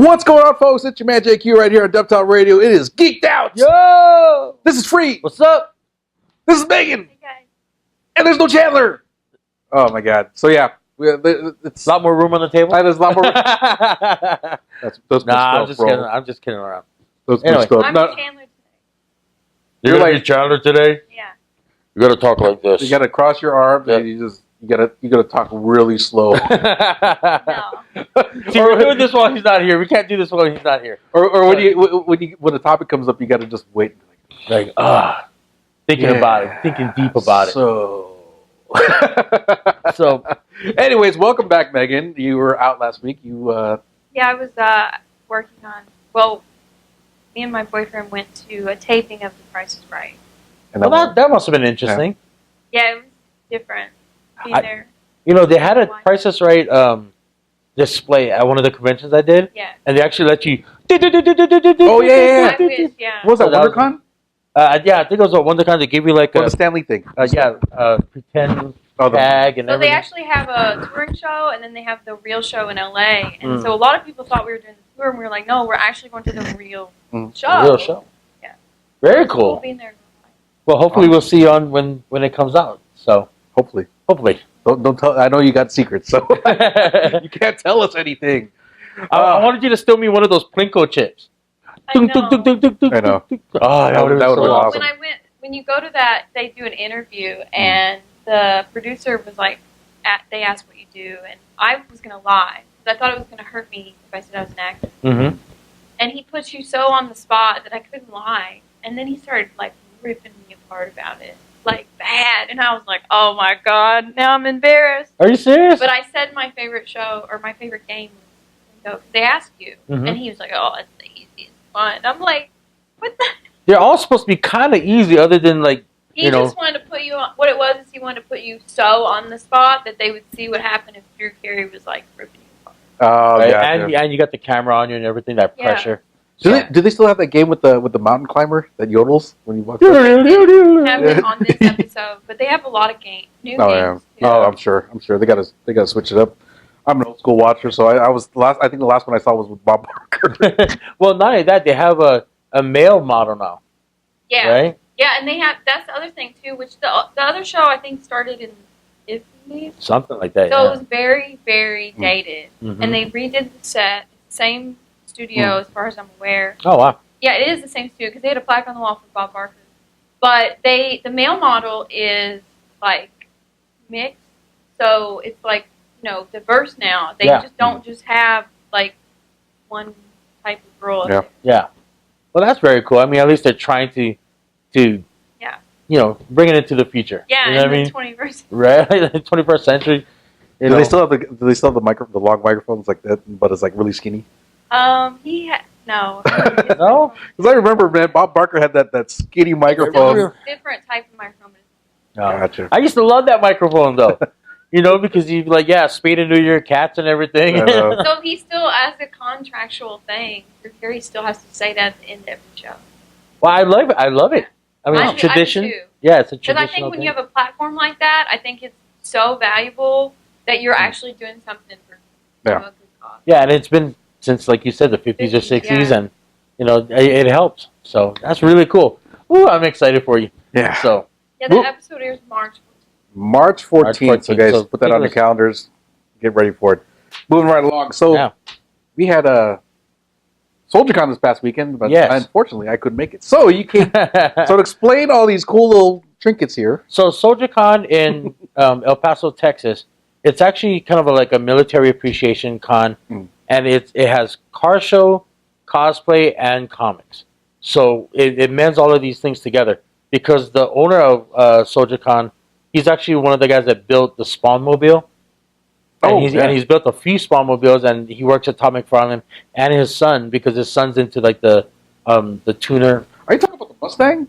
What's going on, folks? It's your man JQ right here on DefTal Radio. It is Geeked Out. Yo! This is Free. What's up? This is Megan. Hey guys. And there's no Chandler. Oh my God. So yeah, it's A lot more room on the table. there's a lot more. Nah, That's I'm just kidding. I'm just kidding around. Anyway, I'm Chandler today. You're like- like Chandler today. Yeah. You gotta talk like this. you gotta cross your arms and you gotta talk really slow. No. See, we're doing this while he's not here. We can't do this while he's not here. or when the topic comes up, you gotta just wait. Like thinking about it, thinking deep about it. So, anyways, welcome back, Megan. You were out last week. You Yeah, I was working on. Well, me and my boyfriend went to a taping of The Price is Right. and Well, that must have been interesting. Yeah, it was different being there. You know, they had a Price is Right display at one of the conventions I did, Yeah. and they actually let you. Oh, yeah. I wish, yeah. What was that, So that was- WonderCon? Yeah, I think it was a WonderCon. They gave you like Or a the Stanley thing? pretend Oh, the- tag and So they everything. actually have a touring show, and then they have the real show in LA. And so a lot of people thought we were doing the tour, and we were like, no, we're actually going to the real show. Real show. Yeah. Very We'll cool. be in there. Well, hopefully we'll see you on when it comes out. So Hopefully. hopefully. Don't tell. I know you got secrets, so you can't tell us anything. I wanted you to steal me one of those Plinko chips. I know. I know. Oh, that would have been would've been so awesome. When when you go to that, they do an interview, and the producer was like, they asked what you do, and I was gonna lie because I thought it was gonna hurt me if I said I was an actor. Mm-hmm. And he puts you so on the spot that I couldn't lie, and then he started like ripping me apart about it, like bad, and I was like, oh my God, now I'm embarrassed. Are you serious? But I said my favorite show or my favorite game was Plinko, 'cause they ask you, and he was like, oh, it's the easiest one. I'm like, what the? They're all supposed to be kind of easy, other than like He just wanted to put you on. What it was is he wanted to put you so on the spot that they would see what happened if Drew Carey was like ripping you apart. Oh, right? yeah. and you got the camera on you and everything, that Yeah. pressure. Do they still have that game with the mountain climber that yodels when you walk? They up? have it on this episode, but they have a lot of new Oh yeah. games. Too. Oh, I'm sure they gotta switch it up. I'm an old school watcher, so I think the last one I saw was with Bob Barker. Well, not only that, they have a male model now, Yeah, right? yeah, and they have. That's the other thing too, which the other show I think started in Italy, Something like that. so yeah. it was very very dated, Mhm. and they redid the set, same studio as far as I'm aware. Oh wow. Yeah, it is the same studio because they had a plaque on the wall for Bob Barker. But the male model is like mixed, so it's like diverse now. They just don't just have like one type of girl. Yeah. Yeah. Well, that's very cool. I mean, at least they're trying to bring it into the future. Yeah, you know what I in mean? the 21st. Right, 21st century. Do they still have the long microphones like that, but it's like really skinny? No. No? Because I remember, man, Bob Barker had that skinny microphone. Different type of microphone. No. Gotcha. I used to love that microphone though. Because you'd be like, spade into your cats and everything. I know. So he still, as a contractual thing, Drew Carey still has to say that at the end of every show. Well, I love it. I mean, it's tradition. I do too. Yeah, it's a Because traditional I think when thing. you have a platform like that, I think it's so valuable that you're actually doing something for a good cause. Yeah, and it's been since, like you said, the 50s or 60s, and it helps. So that's really cool. Ooh, I'm excited for you. Yeah. So Yeah, the episode airs March 14th. March 14th. So guys, So put that on your calendars. Get ready for it. Moving right along. So we had a SoldierCon this past weekend, but unfortunately I couldn't make it. So you came. So to explain all these cool little trinkets here. So SoldierCon in El Paso, Texas, it's actually kind of like a military appreciation con, and it has car show, cosplay, and comics. So it mends all of these things together because the owner of SoldierCon, he's actually one of the guys that built the Spawn Mobile. And he's built a few Spawn Mobiles, and he works at Todd McFarlane and his son, because his son's into like the tuner. Are you talking about the Mustang?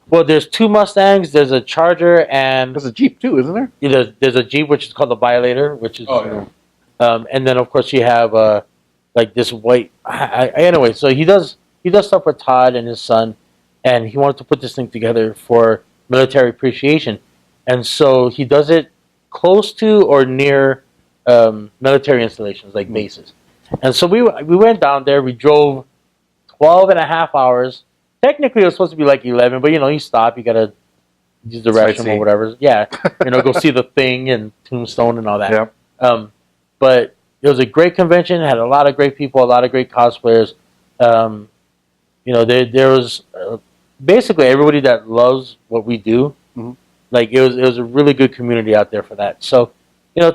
Well, there's two Mustangs. There's a Charger, and there's a Jeep too, isn't there? There's a Jeep, which is called the Violator, which is. And then of course you have like this white. Anyway, so he does stuff with Todd and his son, and he wanted to put this thing together for military appreciation, and so he does it close to or near military installations like bases. And so we went down there. We drove 12 and a half hours. Technically, it was supposed to be like 11, but you stop. You gotta use the restroom or whatever. Yeah, go see the Thing and Tombstone and all that. Yeah. But it was a great convention. Had a lot of great people, a lot of great cosplayers. There was basically everybody that loves what we do. Mm-hmm. Like it was a really good community out there for that. So,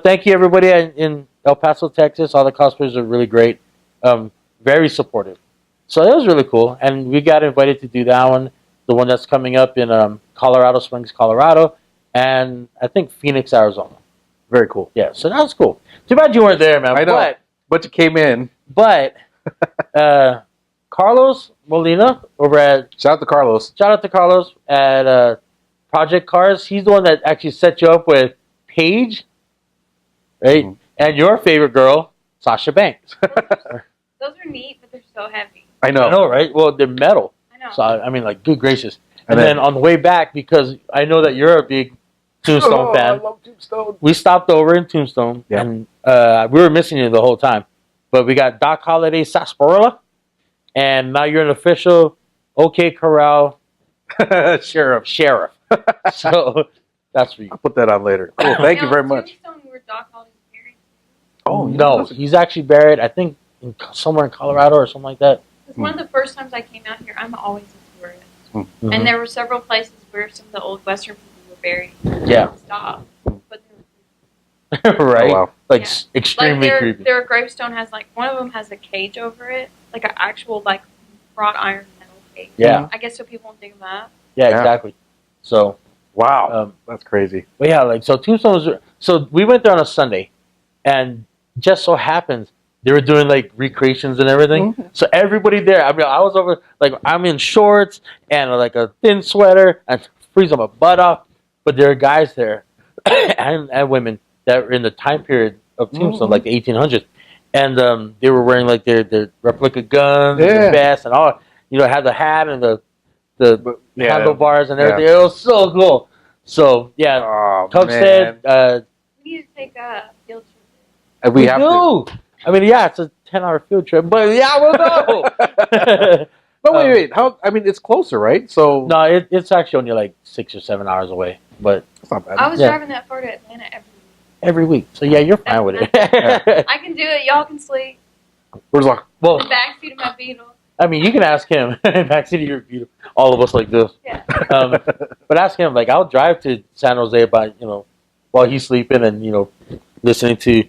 thank you everybody in El Paso, Texas. All the cosplayers are really great. Very supportive. So it was really cool, and we got invited to do that one, the one that's coming up in Colorado Springs, Colorado, and I think Phoenix, Arizona. Very cool. Yeah, so that was cool. Too bad you weren't there, man. I know, but you came in. But Carlos Molina over at Shout out to Carlos at Project Cars. He's the one that actually set you up with Paige, right? Mm-hmm. And your favorite girl, Sasha Banks. Those are neat, but they're so heavy. I know, right? Well, they're metal. I know. So I mean, like, good gracious. And then on the way back, because I know that you're a big Tombstone fan. I love Tombstone. We stopped over in Tombstone, and we were missing you the whole time. But we got Doc Holliday Sarsaparilla, and now you're an official OK Corral sheriff. So that's for you. I'll put that on later. Cool. Thank you very much. Tombstone, where Doc Holliday is buried. Oh no, he's actually buried, I think, somewhere in Colorado or something like that. It's one of the first times I came out here. I'm always a tourist, and there were several places where some of the old Western people were buried. Yeah. Stop. But right. Oh, wow. Like extremely creepy. Their gravestone has one of them has a cage over it, like an actual wrought iron metal cage. Yeah. I guess so people won't think of that. Yeah, exactly. So. Wow. That's crazy. But yeah, so Tombstone so we went there on a Sunday, and just so happens they were doing recreations and everything. Mm-hmm. So everybody there, I mean, I was over I'm in shorts and a thin sweater and freezing my butt off, but there are guys there and women that were in the time period of Tombstone, like the 1800s, and they were wearing their replica guns, and their vests, and all. Had the hat and the handlebars and everything. It was so cool. So Tubbs said, we need to take a field trip. We have to. I mean, it's a 10-hour field trip, but we'll go. But wait. How? I mean, it's closer, right? So no, it's actually only 6 or 7 hours away, but it's not bad. I was driving that far to Atlanta every week. So you're fine with it. I can do it. Y'all can sleep. Where's the backseat of my Beetle? I mean, you can ask him. Backseat of your Beetle. All of us like this. Yeah. But ask him. I'll drive to San Jose while he's sleeping and listening to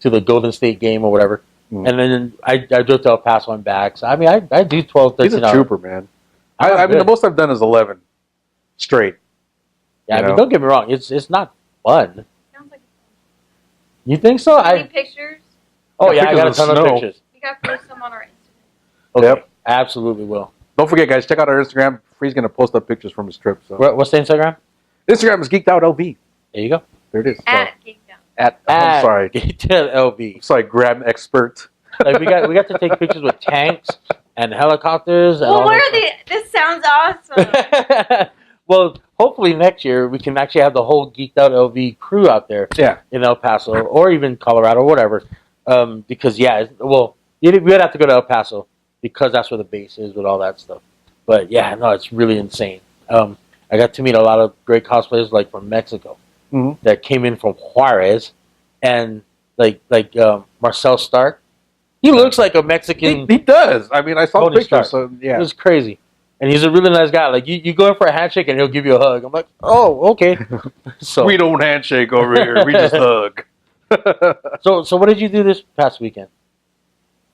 the Golden State game or whatever. And then I drove to El Paso and back. So, I mean, I do 12, 13 hours. He's a trooper, man. I mean, the most I've done is 11 straight. Yeah, I mean, don't get me wrong. It's not fun. Sounds like you think so? Any pictures? Oh, yeah, I got a ton of pictures. We got to post some on our Instagram. Okay, yep. Absolutely will. Don't forget, guys, check out our Instagram. Free's going to post up pictures from his trip. So. What's the Instagram? Instagram is Geeked Out LV. There you go. There it is. At Geeked Out. I'm sorry. Geeked Out LV. I'm sorry, grab expert. We got to take pictures with tanks and helicopters. And this sounds awesome. Well, hopefully next year we can actually have the whole Geeked Out LV crew out there. Yeah. In El Paso or even Colorado or whatever. Because we would have to go to El Paso because that's where the base is with all that stuff. But it's really insane. I got to meet a lot of great cosplayers from Mexico that came in from Juarez, and Marcel Stark. He looks like a Mexican. He does. I mean, I saw the pictures. So it was crazy, and he's a really nice guy. You go in for a handshake and he'll give you a hug. I'm like, oh, okay. So we don't handshake over here. We just hug. So what did you do this past weekend?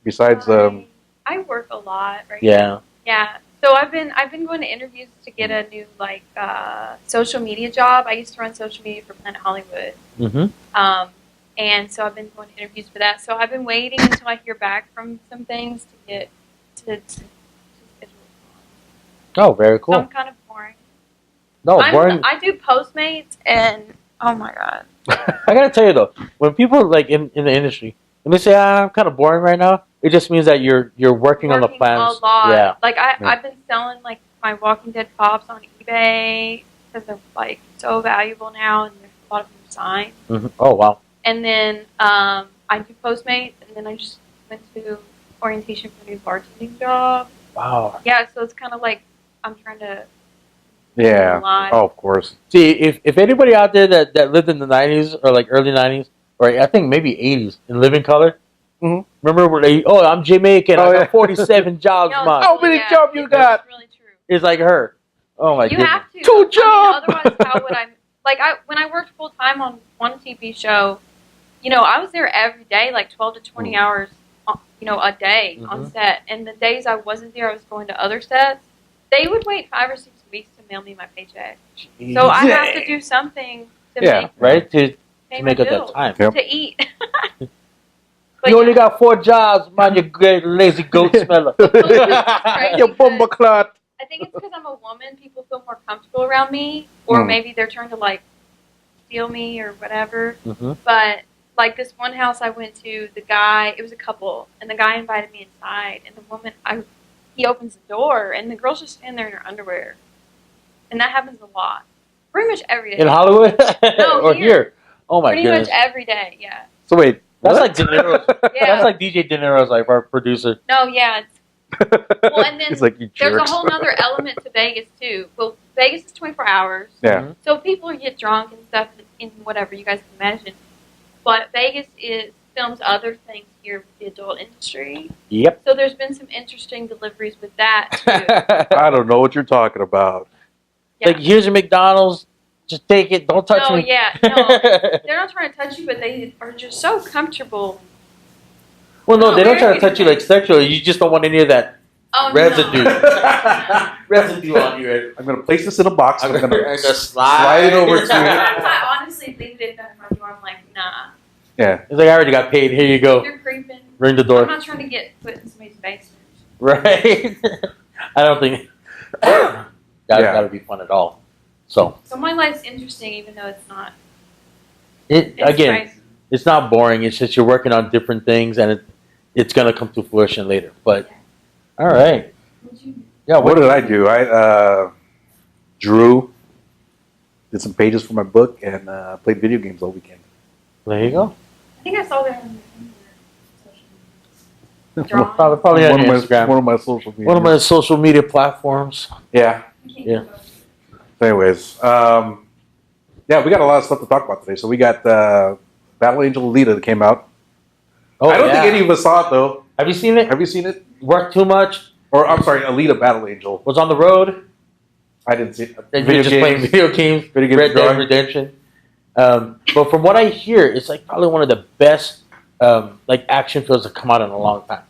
Besides, I work a lot right now. Yeah. Yeah. So I've been going to interviews to get a new social media job. I used to run social media for Planet Hollywood. Mm-hmm. And so I've been going to interviews for that. So I've been waiting until I hear back from some things to get to schedule. Oh, very cool. So I'm kind of boring. No, boring. I do Postmates, and oh my god. I gotta tell you though, when people in the industry, when they say I'm kind of boring right now, it just means that you're working on the plans. A lot. Yeah. I've been selling my Walking Dead pops on eBay because they're so valuable now, and there's a lot of them signed. Mm-hmm. Oh wow. And then I do Postmates, and then I just went to orientation for a new bartending job. Wow. Yeah, so it's kind of like I'm trying to. Yeah. Oh, of course. See, if anybody out there that lived in the 90s or like early 90s, or I think maybe 80s in living color, remember where they, I'm Jamaican, I got 47 jobs, man. How many jobs you got? That's really true. It's like her. Oh my goodness. You have to. 2 jobs! Otherwise, how would I... Like, when I worked full-time on one TV show, I was there every day, like 12 to 20 hours, a day on set. And the days I wasn't there, I was going to other sets. They would wait 5 or 6 weeks to mail me my paycheck. Jeez. So I have to do something to make... Right? To make up bills, that time. to eat. You only got 4 jobs, man, you great lazy goat smeller. You bumble clot. I think it's because I'm a woman. People feel more comfortable around me, or maybe they're trying to like steal me or whatever. But like this one house I went to, it was a couple, and the guy invited me inside, and the woman, he opens the door, and the girl's just standing there in her underwear, and that happens a lot, pretty much every day. In Hollywood? No, or here? Oh my goodness! Pretty much every day, yeah. So wait, that's like De Niro's. Yeah. That's like DJ De Niro's, like our producer. No, yeah. Well, and then He's like, you there's jerks. a whole other element to Vegas too. Well, Vegas is 24 hours. Yeah. So people get drunk and stuff in whatever you guys can imagine. But Vegas films other things here with the adult industry. Yep. So there's been some interesting deliveries with that too. I don't know what you're talking about. Yeah. Like, here's your McDonald's. Just take it. Don't touch me. They're not trying to touch you, but they are just so comfortable. Well, no, they don't try to touch you like sexually. You just don't want any of that residue. No. Residue on you. I'm going to place this in a box. I'm going to just slide it over to you. I honestly think that if that's my door, I'm like, nah. Yeah. It's like, I already got paid. Here you go. You're creeping. Ring the door. I'm not trying to get put in somebody's basement. Right? I don't think that's got to be fun at all. So my life's interesting, even though it's not. Again, it's not boring. It's just you're working on different things, and it's gonna come to fruition later. But all right, yeah. What did I do? I drew, did some pages for my book, and played video games all weekend. There you go. I think I saw that on your Probably on Instagram. One of my social media. One of my social media platforms. Yeah. Yeah. Anyways, yeah, we got a lot of stuff to talk about today. So we got Battle Angel Alita that came out. Oh, I don't think any of us saw it though. Have you seen it? Have you seen it? Worked too much? Or I'm sorry, Alita Battle Angel. Was on the road. I didn't see it. You're just playing video games. Red Dead Redemption. But from what I hear, it's like probably one of the best like action films that come out in a long time.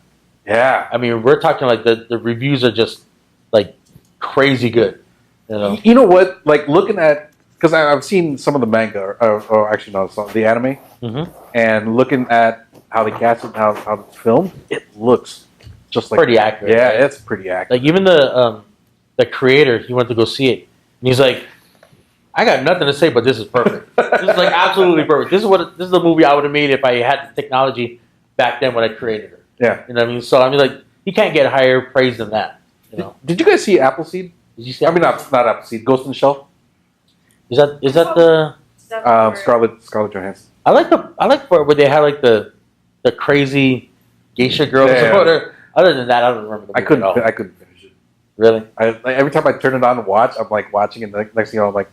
Yeah. I mean, we're talking like the reviews are just like crazy good. You know what? Like looking at, because I've seen some of the manga, or actually no, some, the anime, and looking at how they cast it, how it's filmed, it looks just like pretty accurate. Yeah, right? it's pretty accurate. Like even the creator, he went to go see it, and he's like, "I got nothing to say, but this is perfect. This is like absolutely perfect. This is the movie I would have made if I had the technology back then when I created her." Yeah, you know what I mean. So I mean, like, you can't get higher praise than that. You know? Did you guys see Appleseed? Did you see? I mean, not Appleseed. Ghost in the Shell. Is that the Scarlett Johansson? I like the part where they had like the crazy geisha girl. Yeah. Other than that, I don't remember the movie at all. I couldn't finish it. Really? Like, every time I turn it on to watch, I'm like watching it. The next thing I'm like,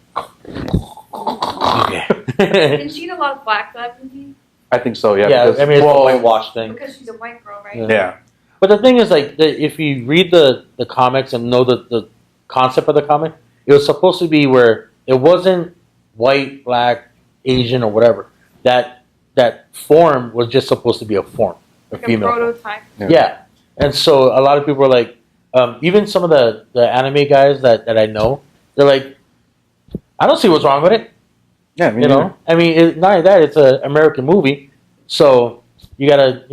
okay. Didn't she in a lot of Black Lab movies? I think so. Yeah. Yeah. I mean, it's a whitewash thing. Because she's a white girl, right? Yeah. But the thing is, like, if you read the comics and know the concept of the comic, it was supposed to be where it wasn't white, black, Asian, or whatever. That form was just supposed to be a form, a like female a prototype. Yeah. And so a lot of people are like, even some of the anime guys that I know, they're like, I don't see what's wrong with it. Yeah, you know. I mean, not only that, it's an American movie, so you gotta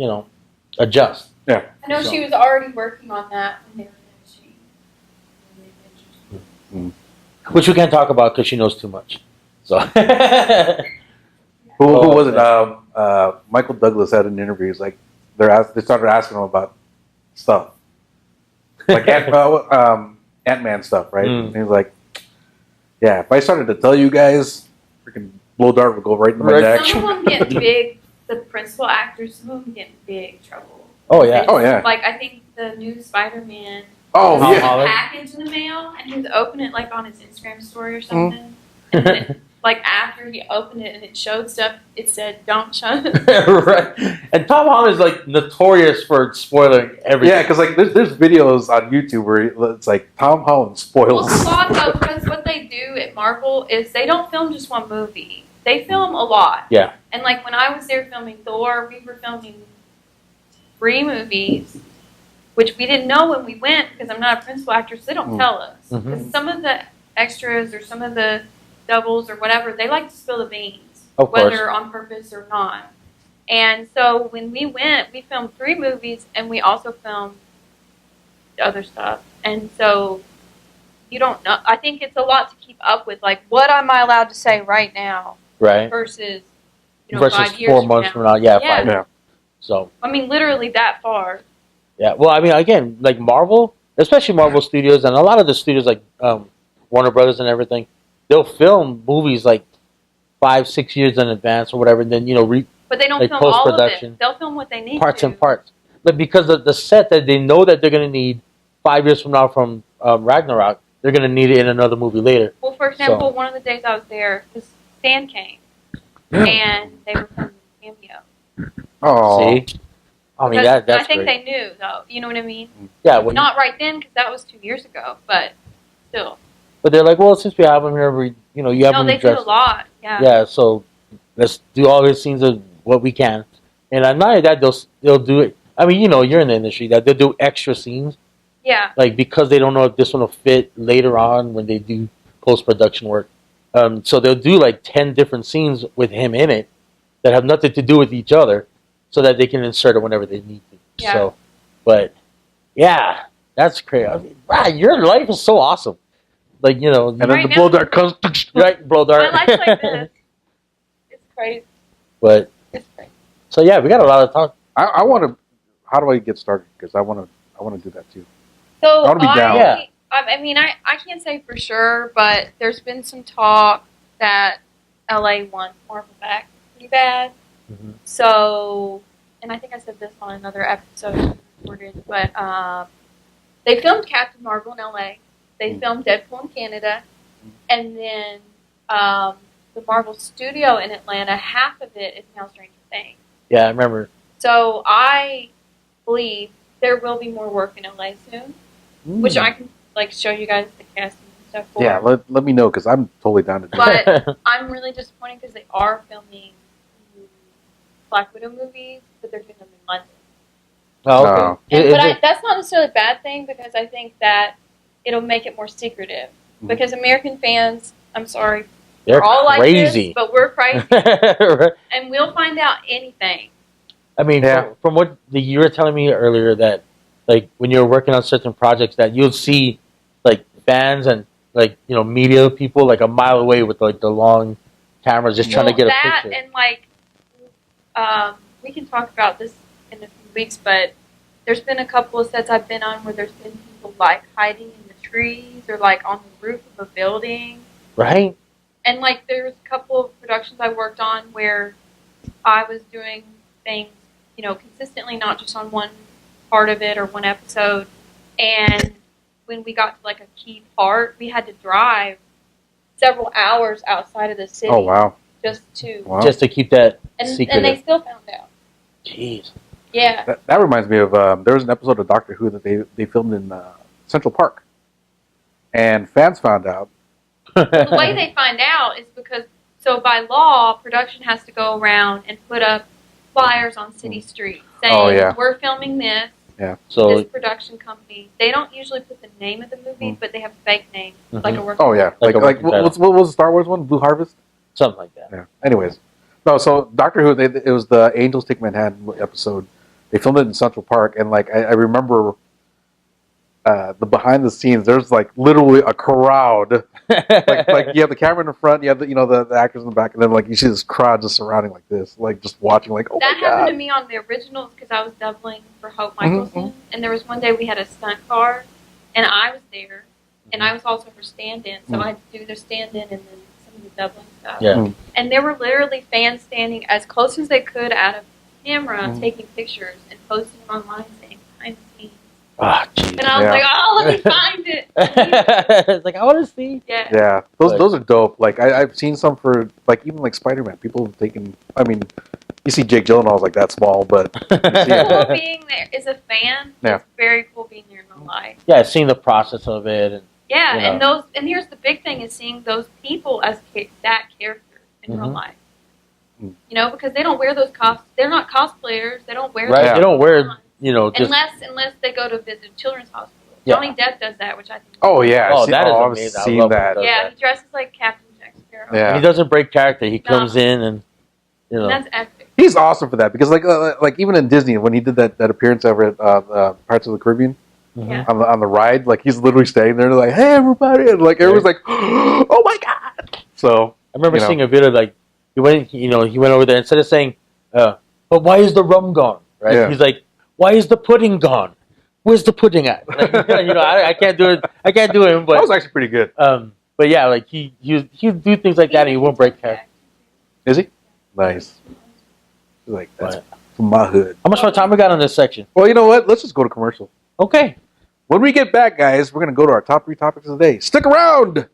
adjust. Yeah. I know she was already working on that when they were in the Which we can't talk about because she knows too much. So. Who was it? Michael Douglas had an interview. He's like, they started asking him about stuff, like Ant-Man stuff, right? And he's like, yeah, if I started to tell you guys, freaking blow dart would go right in my neck. Some of them get big. The principal actors, some of them get in big trouble. Oh yeah. Oh yeah. Like I think the new Spider-Man. Oh Tom yeah. Holland. Package in the mail, and he was opening it like on his Instagram story or something. And then it, like after he opened it and it showed stuff, it said, "Don't show this." Right. And Tom Holland is like notorious for spoiling everything. Yeah, because like there's videos on YouTube where it's like Tom Holland spoils. Well, it's a lot though, because what they do at Marvel is they don't film just one movie. They film a lot. Yeah. And like when I was there filming Thor, we were filming 3 movies, which we didn't know when we went because I'm not a principal actor, so they don't tell us. Because some of the extras or some of the doubles or whatever, they like to spill the beans, whether on purpose or not. And so when we went, we filmed 3 movies, and we also filmed other stuff. And so you don't know. I think it's a lot to keep up with. Like, what am I allowed to say right now? Right. Versus, versus 5 years 4 months from now. Yeah, 5 years. So. I mean, literally that far. Yeah. Well, I mean, again, like Marvel, especially Marvel Studios, and a lot of the studios like Warner Brothers and everything, they'll film movies like 5-6 years in advance or whatever, and then but they don't like film all of post-production. it. They'll film what they need parts to. and parts. But because of the set that they know that they're going to need 5 years from now from Ragnarok, they're going to need it in another movie later. Well, for example, one of the days I was there, this Stan came, and they were filming Cameo. Oh, see, I mean that's I think great. they knew though. You know what I mean? Yeah, not right then because that was 2 years ago, but still. But they're like, well, since we have him here, you have him No, they did a lot. Yeah. Yeah, so let's do all his scenes of what we can, and not only that, they'll do it. I mean, you're in the industry that they'll do extra scenes. Yeah. Like because they don't know if this one will fit later on when they do post-production work. So they'll do like 10 different scenes with him in it that have nothing to do with each other, so that they can insert it whenever they need to. Yeah. So, but yeah, that's crazy. I mean, wow, your life is so awesome. Like and then the blow dart comes. Right, blow dart. My life's like this. It's crazy. But it's crazy. So yeah, we got a lot of talk. I want to. How do I get started? Because I want to do that too. So I want to be down. Yeah. I mean, I can't say for sure, but there's been some talk that LA wants Marvel back pretty bad. Mm-hmm. So, and I think I said this on another episode recorded, but they filmed Captain Marvel in LA. They filmed Deadpool in Canada, and then the Marvel studio in Atlanta, half of it is now Stranger Things. Yeah, I remember. So I believe there will be more work in LA soon, which I can show you guys the casting and stuff for. Yeah, let me know because I'm totally down to do it. But I'm really disappointed because they are filming Black Widow movies, but they're doing them in London. Oh, okay. But that's not necessarily a bad thing because I think that it'll make it more secretive. Because American fans, I'm sorry, they're all crazy. Like this, but we're crazy. Right. And we'll find out anything. I mean, from what you were telling me earlier, that like when you're working on certain projects, that you'll see like fans and media people like a mile away with like the long cameras just trying to get a picture. And we can talk about this in a few weeks, but there's been a couple of sets I've been on where there's been people like hiding in the trees or like on the roof of a building. Right. And like there was a couple of productions I worked on where I was doing things, consistently, not just on one part of it or one episode. And when we got to like a key part, we had to drive several hours outside of the city. Oh wow! Just to keep that secret. And they still found out. Jeez. Yeah. That reminds me of there was an episode of Doctor Who that they filmed in Central Park, and fans found out. The way they find out is because by law, production has to go around and put up flyers on city streets saying we're filming this. Yeah. So this production company, they don't usually put the name of the movie, but they have a fake name, like a working. Oh yeah, like what was the Star Wars one? Blue Harvest. Something like that. Yeah. Anyways, no. So Doctor Who, it was the Angels Take Manhattan episode. They filmed it in Central Park, and like I remember the behind the scenes. There's like literally a crowd. like you have the camera in the front, you have the actors in the back, and then like you see this crowd just surrounding like this, like just watching. Like that happened to me on the originals because I was doubling for Hope Michelson, and there was one day we had a stunt car, and I was there, and I was also her stand-in, so I had to do the stand-in and then some of the doubling stuff. Yeah. And there were literally fans standing as close as they could out of camera taking pictures and posting them online saying behind the scenes. Oh, geez. And I was like, oh, let me find it. It's like, I want to see. Yeah. Those are dope. Like I've seen some for like even like Spider-Man. People have taken. I mean, you see Jake Gyllenhaal's like that small, but it's cool being there as a fan. Yeah. It's very cool being there in real life. Yeah, seeing the process of it, and and here's the big thing: is seeing those people as that character in real life. You know, because they don't wear those they're not cosplayers. They don't wear They don't wear, just unless they go to visit a children's hospital. Yeah. Johnny Depp does that, which I think. That is amazing. I've seen that. Yeah, he dresses like Captain Jack Sparrow. Yeah. And he doesn't break character. He comes in and And that's epic. He's awesome for that because like even in Disney when he did that appearance over at Pirates of the Caribbean on the ride, like he's literally standing there like, hey everybody, and like everyone's like, oh my god. So I remember seeing a video like he went over there instead of saying, but why is the rum gone? Right? Yeah. He's like, why is the pudding gone? Where's the pudding at? Like, I can't do it. I can't do it. But that was actually pretty good. But yeah, like he do things like that, and he won't break character. Is he? Nice. Like that's from my hood. How much more time we got on this section? Well, you know what? Let's just go to commercial. Okay. When we get back, guys, we're gonna go to our top 3 topics of the day. Stick around.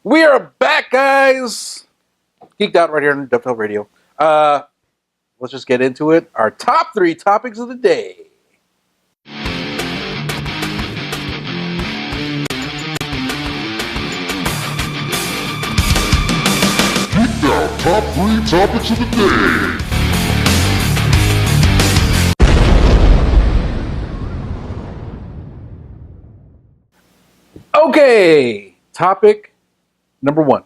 We are back, guys. Geeked out right here on DefTal Radio. Let's just get into it. Our top 3 topics of the day. Geeked out top 3 topics of the day. Okay, topic number 1.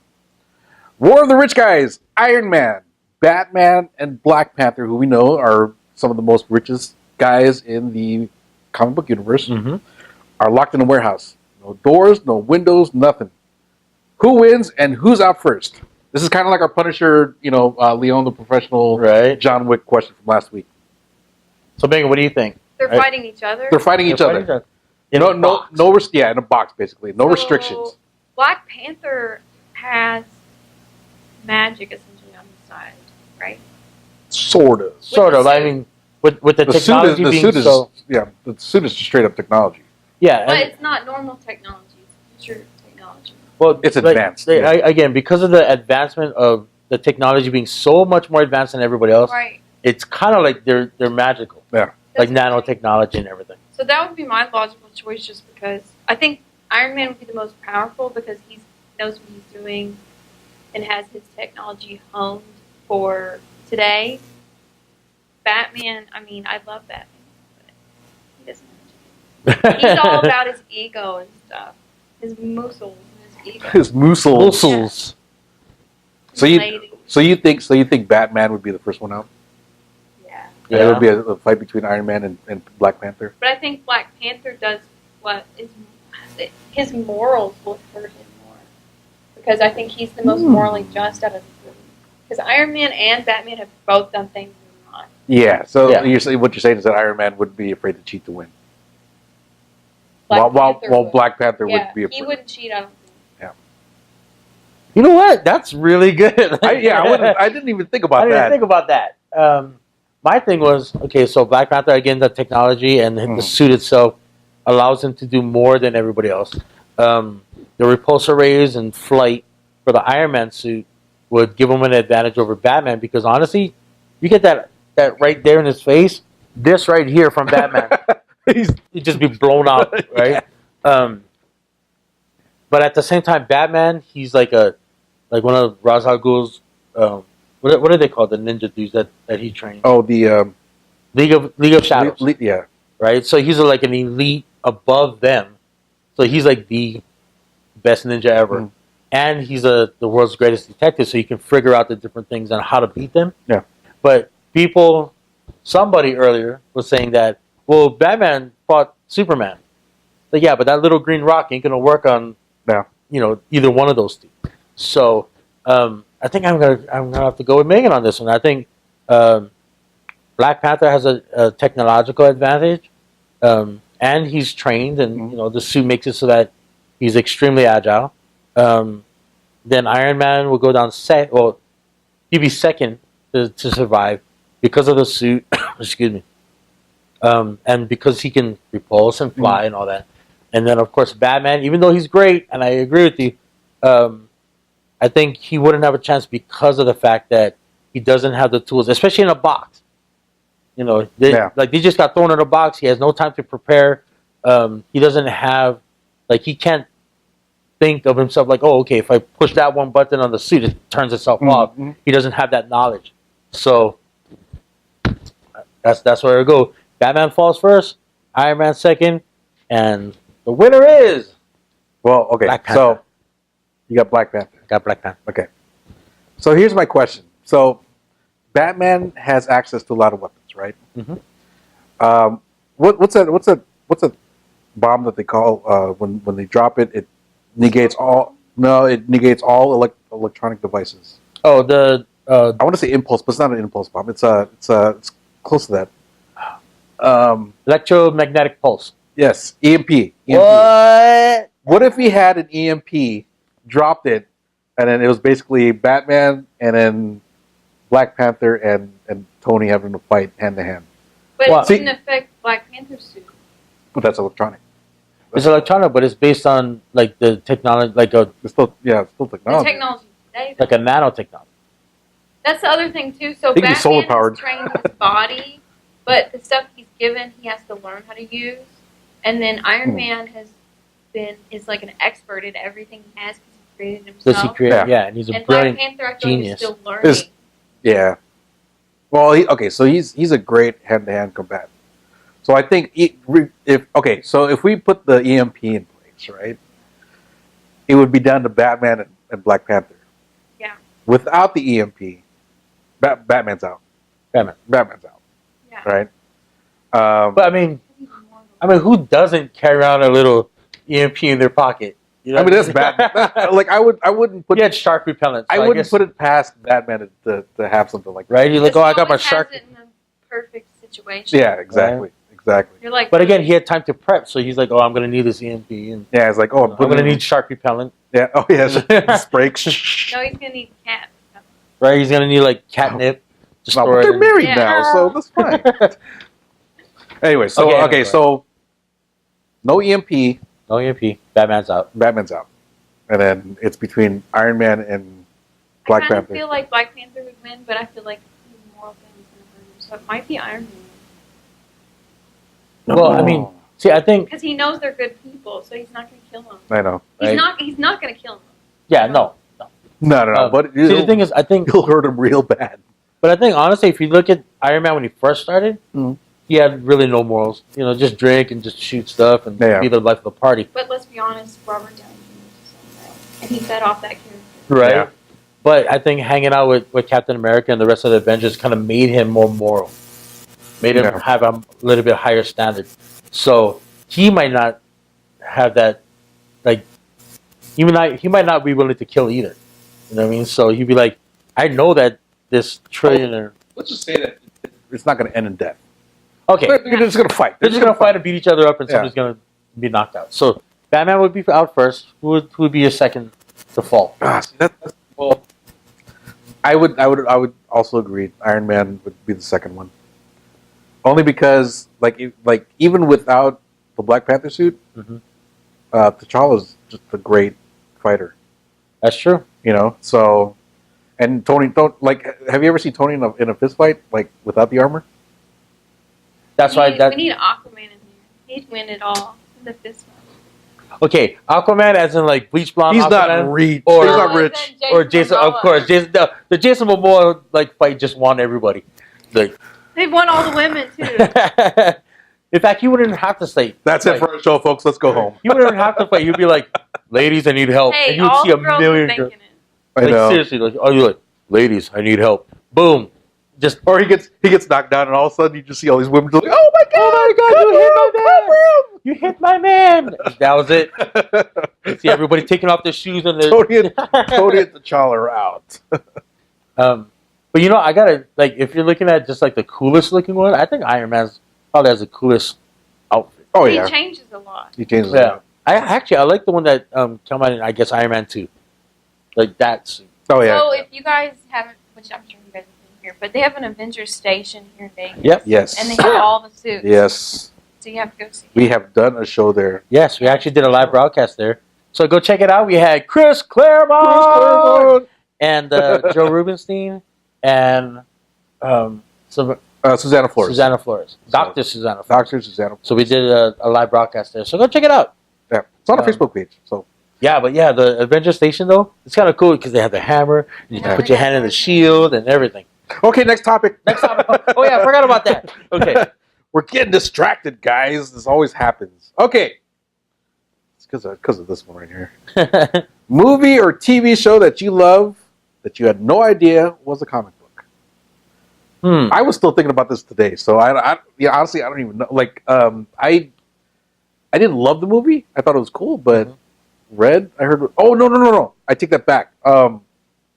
War of the Rich Guys, Iron Man, Batman, and Black Panther, who we know are some of the most richest guys in the comic book universe, are locked in a warehouse. No doors, no windows, nothing. Who wins and who's out first? This is kind of like our Punisher, Leon the Professional, John Wick question from last week. So, Megan, what do you think? They're fighting each other? They're fighting each other. In a box, basically. No restrictions. Black Panther has magic essentially on his side, right? Sort of. I mean, with the technology the suit is straight up technology. Yeah, but it's not normal technology. It's future technology. Well, it's advanced. Again, because of the advancement of the technology being so much more advanced than everybody else, right? It's kind of like they're magical. Yeah. Like nanotechnology and everything. So that would be my logical choice, just because I think Iron Man would be the most powerful because he knows what he's doing and has his technology honed for today. Batman, I mean, I love Batman, but he doesn't. He's all about his ego and stuff. His muscles and his ego. His muscles. Yeah. So you think Batman would be the first one out? Yeah. Yeah, it would be a fight between Iron Man and Black Panther. But I think Black Panther does what is his morals will hurt him more because I think he's the most morally just out of the three. Because Iron Man and Batman have both done things they're not. Yeah. So what you're saying is that Iron Man would be afraid to cheat to win. While Black Panther would be afraid. He wouldn't cheat. I don't think. Yeah. You know what? That's really good. I didn't even think about that. I didn't think about that. My thing was, okay, so Black Panther, again, the technology and the suit itself allows him to do more than everybody else. The repulsor rays and flight for the Iron Man suit would give him an advantage over Batman because, honestly, you get that right there in his face, this right here from Batman, he'd just be blown out, right? Yeah. But at the same time, Batman, he's like one of Ra's al Ghul's, what are they called? The ninja dudes that he trained. Oh, the League of Shadows. Yeah. Right. So he's like an elite above them. So he's like the best ninja ever, and he's the world's greatest detective. So you can figure out the different things on how to beat them. Yeah. But somebody earlier was saying that Batman fought Superman. Like, yeah, but that little green rock ain't gonna work on either one of those two. So I think I'm gonna have to go with Megan on this one. I think Black Panther has a technological advantage, and he's trained, and the suit makes it so that he's extremely agile. Then Iron Man will go down he'd be second to survive because of the suit. Excuse me. And because he can repulse and fly and all that. And then, of course, Batman, even though he's great, and I agree with you, I think he wouldn't have a chance because of the fact that he doesn't have the tools, especially in a box. They just got thrown in a box. He has no time to prepare. He doesn't have, he can't think of himself like, oh, okay, if I push that one button on the suit, it turns itself off. He doesn't have that knowledge. So that's where I go. Batman falls first, Iron Man second, and the winner is Black Panther. So you got Black Panther. Got Black Panther. Okay. So here's my question. So Batman has access to a lot of weapons, right? What's a bomb that they call when they drop it? It negates all. No, it negates all electronic devices. Oh, I want to say impulse, but it's not an impulse bomb. It's close to that. Electromagnetic pulse. Yes, EMP. What if he had an EMP, dropped it, and then it was basically Batman and then Black Panther and Tony having to fight hand to hand? But it didn't affect Black Panther's suit. But that's electronic. It's electronic, but it's based on the technology, it's still technology. The technology today, like a nanotechnology. That's the other thing too. So Batman has trained his body, but the stuff he's given, he has to learn how to use. And then Iron Man is like an expert in everything he has because he created himself. And he's a brilliant Black Panther, I feel genius. He's still learning. Yeah. Well, so he's a great hand-to-hand combatant. So I think if we put the EMP in place, right, it would be down to Batman and Black Panther. Yeah. Without the EMP, Batman's out. Batman's out. Yeah. Right. But I mean, who doesn't carry around a little EMP in their pocket? That's bad. I wouldn't put. He had shark repellent. So I wouldn't put it past Batman to have something like that. Right? You're like, I got my shark. It in a perfect situation. Yeah, exactly. Right? Exactly. You're like, but again, he had time to prep, so he's like, I'm going to need this EMP. And it's like, I'm going to need shark repellent. Yeah. Oh yeah. Spray. No, he's going to need cat. Right? He's going to need catnip. But they're married now, so that's fine. Anyway, so no EMP. No EMP. Batman's out. And then it's between Iron Man and Black Panther. I kind of feel like Black Panther would win, but I feel like he's more open to him, so it might be Iron Man. Well, I think because he knows they're good people, so he's not going to kill them. I know. He's not going to kill them. Yeah, no. No. But the thing is, I think he'll hurt him real bad. But I think honestly, if you look at Iron Man when he first started, he had really no morals. You know, just drink and just shoot stuff and be the life of the party. But let's be honest, Robert Downey Jr. and he fed off that character. Right. Yeah. But I think hanging out with Captain America and the rest of the Avengers kind of made him more moral. Made him have a little bit higher standard. So he might not have that, like, he might not be willing to kill either. You know what I mean? So he'd be like, I know that this trillionaire... Let's just say that it's not going to end in death. Okay. They're just going to fight. They're just going to fight and beat each other up and somebody's going to be knocked out. So Batman would be out first. Who would be your second to fall? Well, I would also agree. Iron Man would be the second one. Only because, like even without the Black Panther suit, T'Challa's just a great fighter. That's true. You know, so, and Tony, have you ever seen Tony in a fist fight, like, without the armor? That's why we need Aquaman in here. He'd win it all in the fist fight. Okay, Aquaman as in, like, bleach blonde He's Aquaman, not rich. Or, he's not rich. Or Jason, of course. The Jason Momoa, like, fight just won everybody. Like, they won all the women, too. in fact, he wouldn't have to say. That's it for our show, folks. Let's go home. He wouldn't have to fight. He'd be like, ladies, I need help. Hey, and you would see a million girls. I know. Seriously, like, oh, you're like, ladies, I need help. Boom. Just, or he gets knocked down, and all of a sudden you just see all these women like, oh my god, you hit my man. That was it. See everybody taking off their shoes and their Tony and T'Challa are out. But you know, I gotta, like, if you're looking at just like the coolest looking one, I think Iron Man's probably has the coolest outfit. Oh yeah, he changes a lot. He changes a lot. I like the one that came out in, I guess, Iron Man 2. Like that suit. Oh yeah. So if you guys haven't, which I'm sure you guys have been here, but they have an Avengers station here in Vegas. Yep. Yes. And they have all the suits. Yes. So you have to go see. We have done a show there. Yes, we actually did a live broadcast there. So go check it out. We had Chris Claremont and Joe Rubenstein and Susanna Flores. Dr. Susanna Flores. Dr. Susanna Flores. So we did a live broadcast there. So go check it out. Yeah, it's on our Facebook page. So yeah, but yeah, the Avenger Station though, it's kind of cool because they have the hammer. And you can put your hand in the shield and everything. Okay, next topic. Oh yeah, I forgot about that. Okay, we're getting distracted, guys. This always happens. Okay, it's because of this one right here. Movie or TV show that you love that you had no idea was a comic book. I was still thinking about this today, so honestly, I don't even know. Like, I didn't love the movie. I thought it was cool, but Red, I heard. Oh no! I take that back. The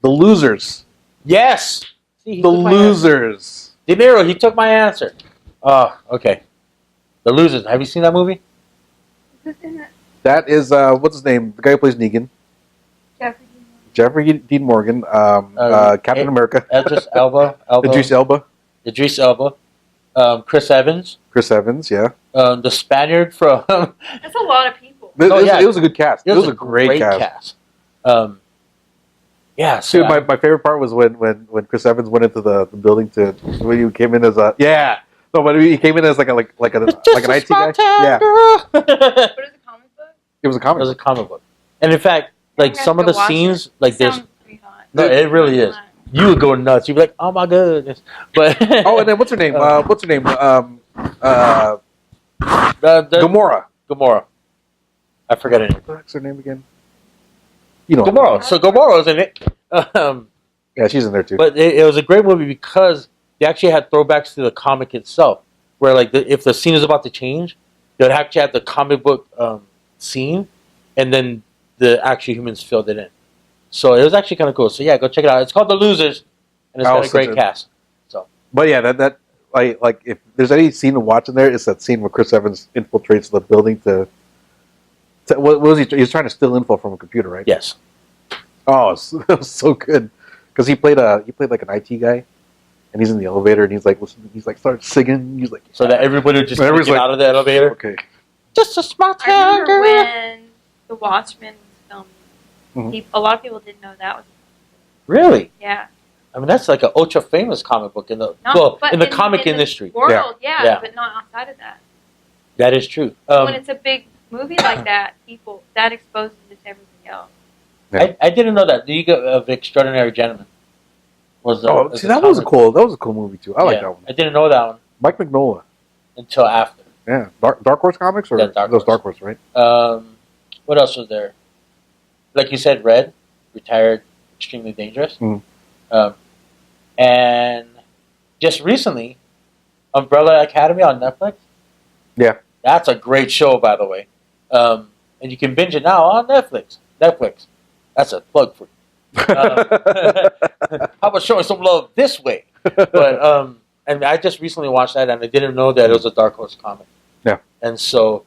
Losers. Yes, see, The Losers. De Niro, he took my answer. Oh, okay. The Losers. Have you seen that movie? Who's in it? That is what's his name? The guy who plays Negan. Jeffrey Dean Morgan. Captain America. Idris Elba. Idris Elba. Chris Evans. Yeah. The Spaniard from. That's a lot of people. It was a good cast. It was a great cast. Yeah. So dude, my favorite part was when Chris Evans went into the building when he came in as a but he came in as like an IT guy. Yeah. But it was a comic book. It was a comic book. And in fact, like some of the scenes, like there's no, it really is. You would go nuts. You'd be like, "Oh my goodness!" But and then what's her name? Gamora. I forget her name. What's her name again? You know, Gamora. So Gamora's in it. Yeah, she's in there too. But it was a great movie because they actually had throwbacks to the comic itself, where like if the scene is about to change, they'd actually have the comic book scene, and then the actual humans filled it in. So it was actually kind of cool. So yeah, go check it out. It's called The Losers, and it's got a great cast. So, but yeah, that like if there's any scene to watch in there, it's that scene where Chris Evans infiltrates the building to what was he? He was trying to steal info from a computer, right? Yes. Oh, it was so good because he played like an IT guy, and he's in the elevator and he's like starts singing. He's like, so that everybody would just get like, out of the elevator. Okay. Just a small town. I remember when The Watchmen was filming. A lot of people didn't know that was. Really? Yeah. I mean, that's like an ultra famous comic book in the comic industry. World, yeah, but not outside of that. That is true. When it's a big movie like that, that exposes it to everything else. Yeah. I didn't know that. Do you go of Extraordinary Gentlemen? Was see, that was a cool movie too. I like that one. I didn't know that one Mike Mignola until after. Yeah, Dark Horse Comics or Dark Horse, right? What else was there? Like you said, Red, retired, extremely dangerous. And just recently, Umbrella Academy on Netflix. Yeah, that's a great show, by the way. And you can binge it now on Netflix. That's a plug for you. How about showing some love this way? But and I just recently watched that, and I didn't know that it was a Dark Horse comic. Yeah, and so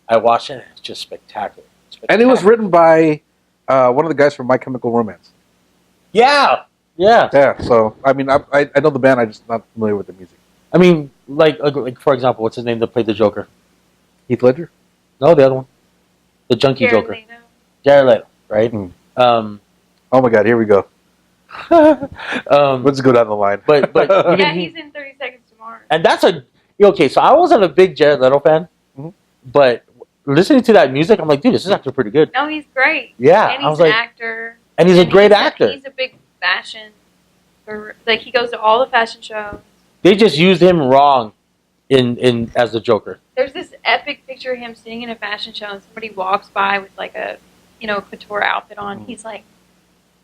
I watched it, and it's just spectacular. And it was written by one of the guys from My Chemical Romance. Yeah. So I mean, I know the band. I'm just not familiar with the music. I mean, like for example, what's his name that played the Joker? Heath Ledger? No, the other one, the junkie Joker. Jared Leto, right? Oh my God, here we go. Let's go down the line. But yeah, he's in 30 Seconds to Mars. And that's okay. So I wasn't a big Jared Leto fan, but listening to that music, I'm like, dude, this is actually pretty good. No, he's great. Yeah, and he's an actor. And he's a great actor. He's a big fashion. Like he goes to all the fashion shows. They just used him wrong in as the Joker. There's this epic picture of him sitting in a fashion show, and somebody walks by with like a couture outfit on. He's like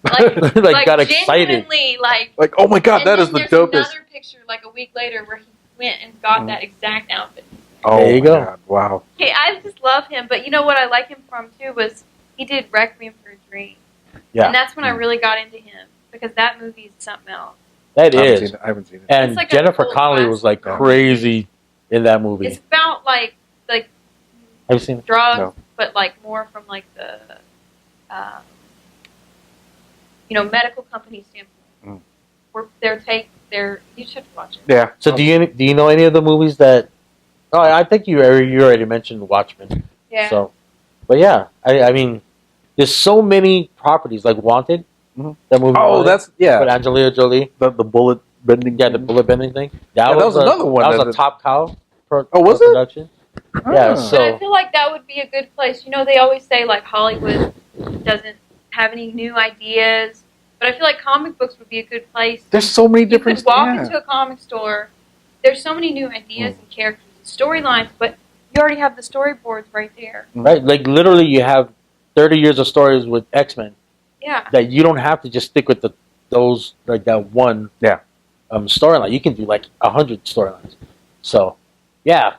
got excited. Like, oh my God, that is the dopest. There's another picture like a week later where he went and got that exact outfit. Oh, there you go. God, wow. Okay, I just love him, but you know what I like him from too was he did Requiem for a Dream. Yeah. And that's when I really got into him because that movie is something else. That is. I haven't seen it. And like Jennifer Connelly was like crazy in that movie. It's about like have you seen drugs, no. but like more from like the medical company standpoint. Where you should watch it. Yeah. So do you know any of the movies that? Oh, I think you already mentioned Watchmen. Yeah. So, but yeah, I mean, there's so many properties like Wanted. That movie. Oh, that's with Angelina Jolie. The bullet bending. Yeah, the bullet bending thing. That was another one. That was a Top Cow. Was production. it? Yeah. So I feel like that would be a good place. They always say like Hollywood doesn't have any new ideas, but I feel like comic books would be a good place. There's so many different. You could walk into a comic store. There's so many new ideas and characters and storylines, but you already have the storyboards right there. Right, like literally, you have 30 years of stories with X-Men. Yeah. That you don't have to just stick with those like that one. Yeah. Storyline. You can do like 100 storylines. So, yeah,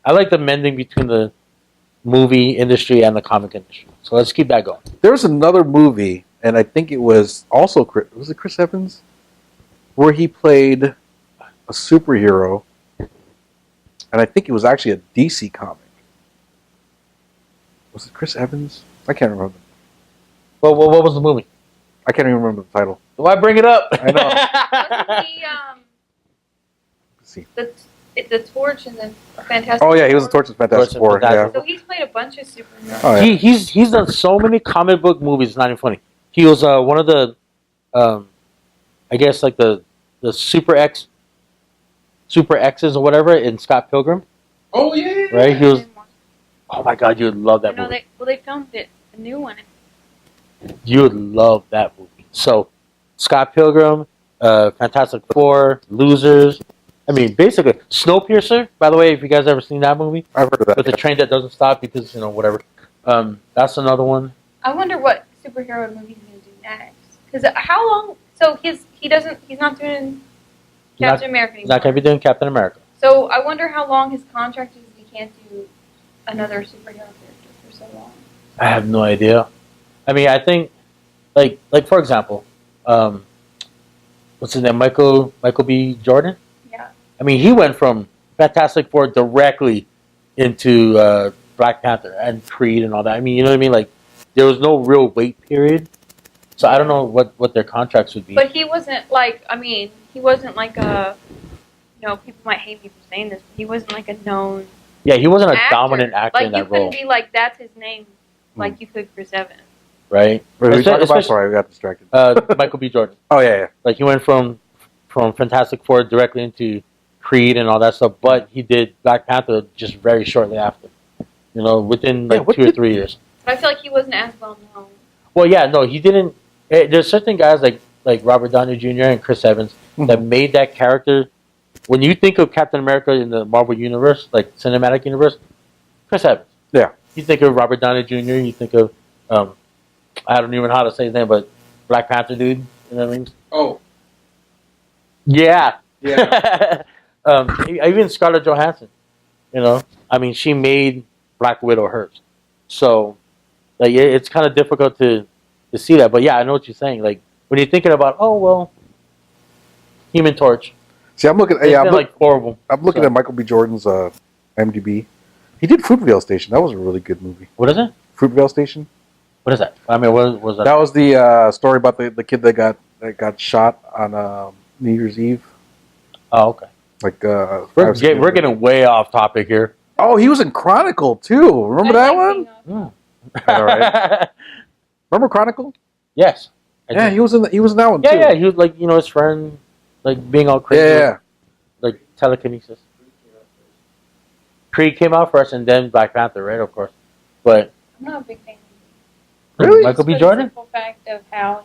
I like the mending between the movie industry and the comic industry. So let's keep that going. There was another movie, and I think it was also was it Chris Evans, where he played a superhero, and I think it was actually a DC comic. Was it Chris Evans? I can't remember. Well, what was the movie? I can't even remember the title. Why bring it up? I know. Wasn't he, the Torch and the Fantastic Four? Oh yeah, he was the Torch in Fantastic Four. Yeah. So he's played a bunch of superheroes. Oh, yeah. He's done so many comic book movies. It's not even funny. He was one of the, I guess like the Super X's or whatever in Scott Pilgrim. Oh yeah. Right. He was. Oh my God, you would love that movie. They filmed it, a new one. You would love that movie. So, Scott Pilgrim, Fantastic Four, Losers. I mean, basically, Snowpiercer. By the way, if you guys ever seen that movie, I've heard of that. With the train that doesn't stop because whatever. That's another one. I wonder what superhero movie he's gonna do next. Because how long? So he's not doing Captain America anymore. He's not gonna be doing Captain America. So I wonder how long his contract is if he can't do another superhero character for so long. I have no idea. I mean, I think, like for example, what's his name? Michael B. Jordan. Yeah. I mean, he went from Fantastic Four directly into Black Panther and Creed and all that. I mean, you know what I mean? Like, there was no real wait period. So I don't know what their contracts would be. But he wasn't like. I mean, he wasn't like a. People might hate me for saying this, but he wasn't like a known. Yeah, he wasn't a dominant actor in that role. Like, you couldn't be like, that's his name, like you could Chris Evans. Right? Wait, we talked about? Sorry, we got distracted. Michael B. Jordan. Oh, yeah. Like, he went from Fantastic Four directly into Creed and all that stuff, but he did Black Panther just very shortly after. Within 2 or 3 years. But I feel like he wasn't as well known. Well, yeah, no, he didn't. There's certain guys like like Robert Downey Jr. and Chris Evans that made that character. When you think of Captain America in the Marvel universe, like cinematic universe, Chris Evans. Yeah. You think of Robert Downey Jr. You think of I don't even know how to say his name, but Black Panther dude. You know what I mean? Oh. Yeah. Yeah. Even Scarlett Johansson. You know, I mean, she made Black Widow hers. So, like, it's kind of difficult to see that. But yeah, I know what you're saying. Like, when you're thinking about, oh well, Human Torch. See, I'm looking. Like horrible. I'm looking at Michael B. Jordan's IMDb. He did Fruitvale Station. That was a really good movie. What is it? Fruitvale Station. What is that? I mean, what was that? That was the story about the kid that got shot on New Year's Eve. Oh, okay. Like we're getting way off topic here. Oh, he was in Chronicle too. Remember that one? All right. Remember Chronicle? Yes. Yeah, he was in that one too. Yeah, he was like his friend, like being all crazy. Yeah. Like telekinesis. Creed came out first, and then Black Panther, right? Of course, but I'm not a big fan. Really? Michael B. For Jordan? the simple fact of how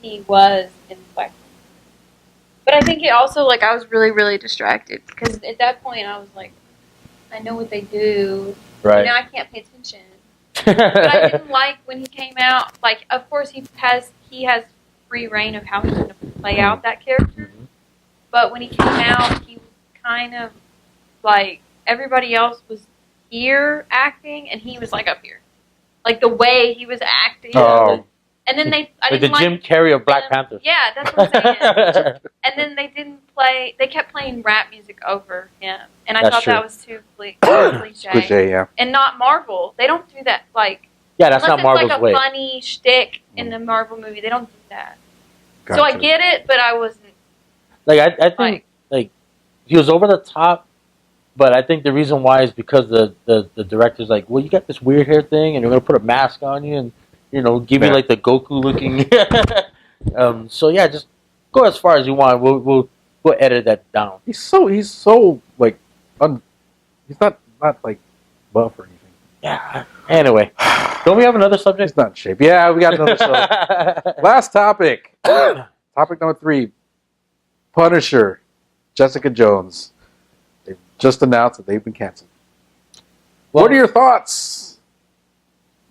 he was in Black Panther. But I think it also, like, I was really, really distracted because at that point I was like, I know what they do. Right. Now I can't pay attention. But I didn't like when he came out. Like, of course he has free reign of how he's going to play out that character. But when he came out, he was kind of like everybody else was here acting, and he was like up here, like the way he was acting. Oh. And then I like didn't the Jim Carrey of Black Panther. Yeah, that's what I'm saying. And then they didn't play. They kept playing rap music over him, and I thought that was too cliche. Cliche, yeah. And not Marvel. They don't do that. Like, yeah, that's not Marvel's like a way. funny shtick in the Marvel movie. They don't do that. Gotcha. So I get it, but I wasn't. Like I think like he was over the top, but I think the reason why is because the director's like, well, you got this weird hair thing, and you're gonna put a mask on you, and give you like the Goku looking. So yeah, just go as far as you want. We'll edit that down. He's so like he's not like buff or anything. Yeah. Anyway, don't we have another subject? He's not in shape. Yeah, we got another subject. Last topic. Topic number 3. Punisher, Jessica Jones. They've just announced that they've been canceled. What are your thoughts?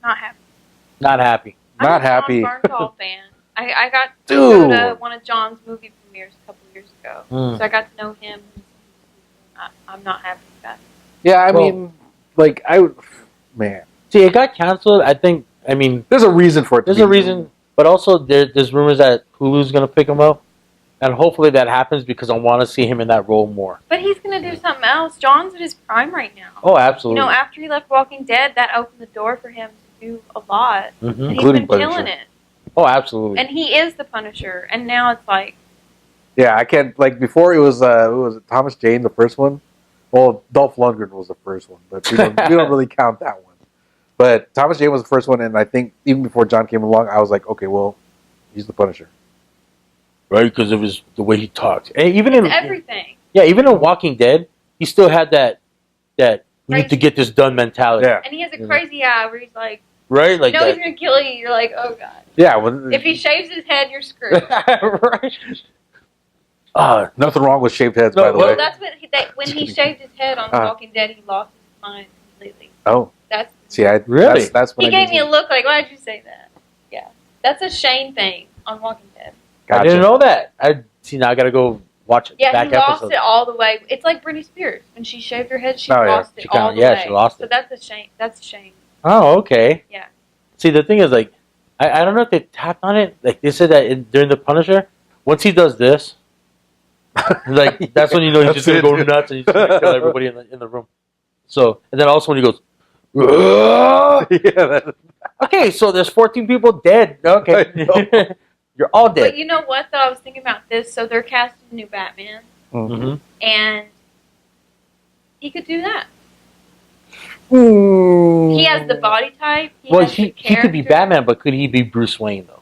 Not happy. Not happy. Not happy. I'm a John Bernthal fan. I got to go to one of John's movie premieres a couple years ago, so I got to know him. I'm not happy with that. Yeah, I mean, like man. See, it got canceled. I mean, there's a reason for it. There's a reason, but also there's rumors that Hulu's going to pick him up, and hopefully that happens because I want to see him in that role more. But he's going to do something else. John's at his prime right now. Oh, absolutely. After he left Walking Dead, that opened the door for him to do a lot, and he's including been Punisher. killing it. Oh, absolutely. And he is the Punisher, and now it's like. Yeah, I can't like before it was Thomas Jane the first one. Well, Dolph Lundgren was the first one, but we don't really count that one. But Thomas Jane was the first one, and I think even before John came along, I was like, okay, well, he's the Punisher, right? Because it was the way he talked, and even in everything. Yeah, even in Walking Dead, he still had that we need to get this done mentality. Yeah, and he has a crazy eye where he's like, right, like he's gonna kill you. You're like, oh god. Yeah, well, if he shaves his head, you're screwed. Right. Nothing wrong with shaved heads, by the way. That's what when he shaved his head on Walking Dead, he lost his mind completely. Oh, that's really. That's what he gave me a look like, why did you say that? Yeah, that's a Shane thing on Walking Dead. Gotcha. I didn't know that. Now I gotta go watch it. Yeah, he lost it all the way. It's like Britney Spears when she shaved her head, she lost it all the way. Yeah, she lost it. So that's a shame. That's a shame. Oh, okay. Yeah. See, the thing is, like, I don't know if they tapped on it. Like they said that during the Punisher, once he does this. Like that's when you know he's just gonna go nuts and he's just gonna kill everybody in the room. So and then also when he goes, yeah. Okay, so there's 14 people dead. Okay, you're all dead. But you know what? Though I was thinking about this. So they're casting a new Batman, and he could do that. He has the body type. He could be Batman, but could he be Bruce Wayne though?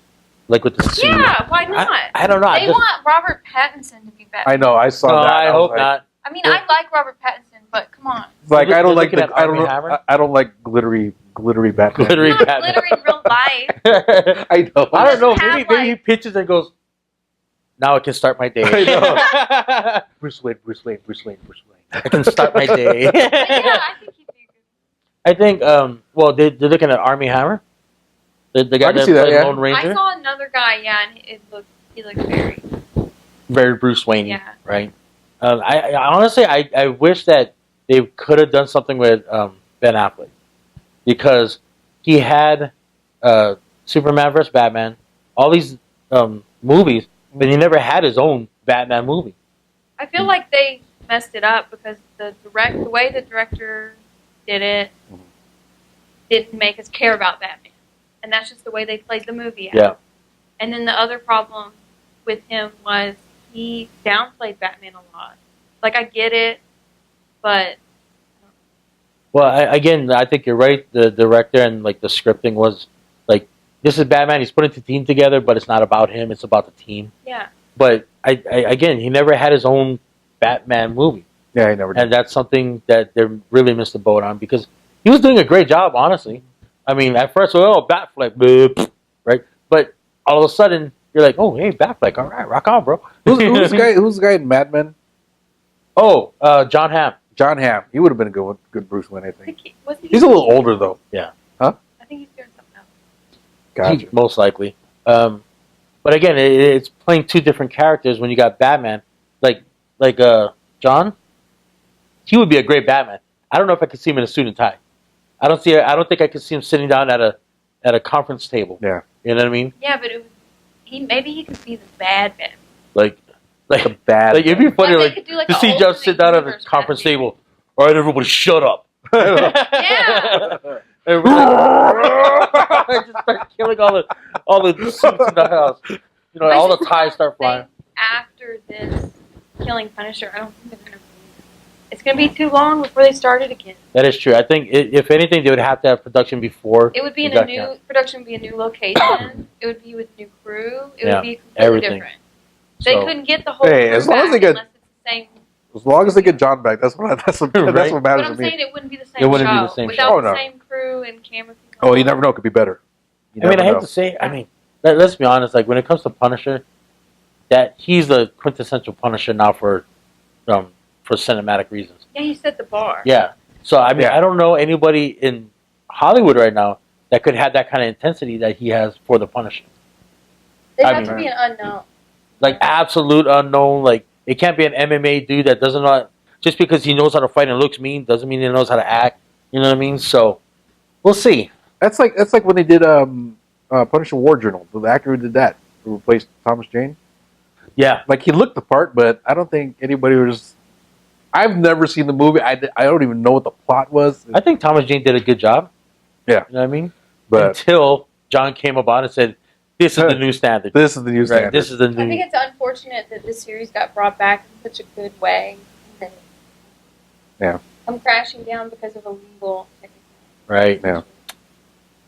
Like with the suit. Yeah, why not? I don't know. They want Robert Pattinson to be Batman. I know. I saw that. I hope not. I mean, I like Robert Pattinson, but come on. It's like They're I don't like looking at I don't Armie know, Hammer? I don't like glittery Batman. Glittery It's not Batman. glitter in real life. I know. I don't know. doesn't have, Maybe he pitches and goes, "Now I can start my day." I Bruce Wayne. I can start my day. But yeah, I think he'd be good. I think. Well, they're looking at Armie Hammer. The guy I can that see that, played yeah. Lone Ranger. I saw another guy, yeah, and he looked very, Very Bruce Wayne, yeah. right? I honestly, I wish that they could have done something with Ben Affleck, because he had Superman vs. Batman, all these movies, but he never had his own Batman movie. I feel like they messed it up because the way the director did it didn't make us care about Batman, and that's just the way they played the movie out. Yeah. And then the other problem with him was he downplayed Batman a lot. Like, I get it, but Well, I think you're right. The director and like the scripting was like, this is Batman. He's putting the team together, but it's not about him. It's about the team. yeah. But again, he never had his own Batman movie, Yeah, he never did. and that's something that they really missed the boat on, because he was doing a great job, honestly. I mean, at first, Batfleck, right? But all of a sudden, you're like, oh, hey, Batfleck, all right, rock on, bro. Who's the guy in Mad Men? Oh, John Hamm. John Hamm. He would have been a good Bruce Wayne, I I think. think wasn't he He's a little older though. I think he's doing something else. Gotcha. Most likely. But again, it's playing two different characters when you got Batman. Like John, he would be a great Batman. I don't know if I could see him in a suit and tie. I don't think I could see him sitting down at a conference table. Yeah. You know what I mean? Yeah, but maybe he could be the bad Batman. Like A bad. it'd be funny, Like, they like, could do, like, to an see John alternate sit down at a universe conference Batman. table. All right, everybody, shut up. Yeah. And we're like, just start killing all the suits in the house. You know, all the ties start flying. After this killing Punisher, I don't think they're going to. It's going to be too long before they start it again. That is true. I think if anything, they would have to have production before. It would be in you a got new that. production, would be a new location. It would be with new crew. It Yeah, would be completely everything. different. They So- couldn't get the whole Hey, crew as long as back they get- unless it's the same. As long as they get John back, that's what Right. matters But to I'm me. saying it wouldn't be the same It wouldn't be show the same without show. Oh, the no. same crew and camera people. Oh, you never know. It could be better. You I mean, never I hate know. to say it. I mean, let's be honest. Like, when it comes to Punisher, that he's the quintessential Punisher now for cinematic reasons. Yeah, you set the bar. Yeah. So I mean, Yeah. I don't know anybody in Hollywood right now that could have that kind of intensity that he has for the Punisher. They I have mean- to be an unknown. Like, absolute unknown. Like, it can't be an MMA dude that doesn't know. Just because he knows how to fight and looks mean doesn't mean he knows how to act. You know what I mean? So we'll see. That's like when they did Punisher War Journal. The actor who did that, who replaced Thomas Jane. Yeah. Like, he looked the part, but I don't think anybody was. I've never seen the movie. I don't even know what the plot was. I think Thomas Jane did a good job. Yeah. You know what I mean? But Until John came about and said, "This is the new standard." this is the new Right. standard. This is the I think new. it's unfortunate that this series got brought back in such a good way. And Yeah. I'm crashing down because of a legal technical. Right. Yeah.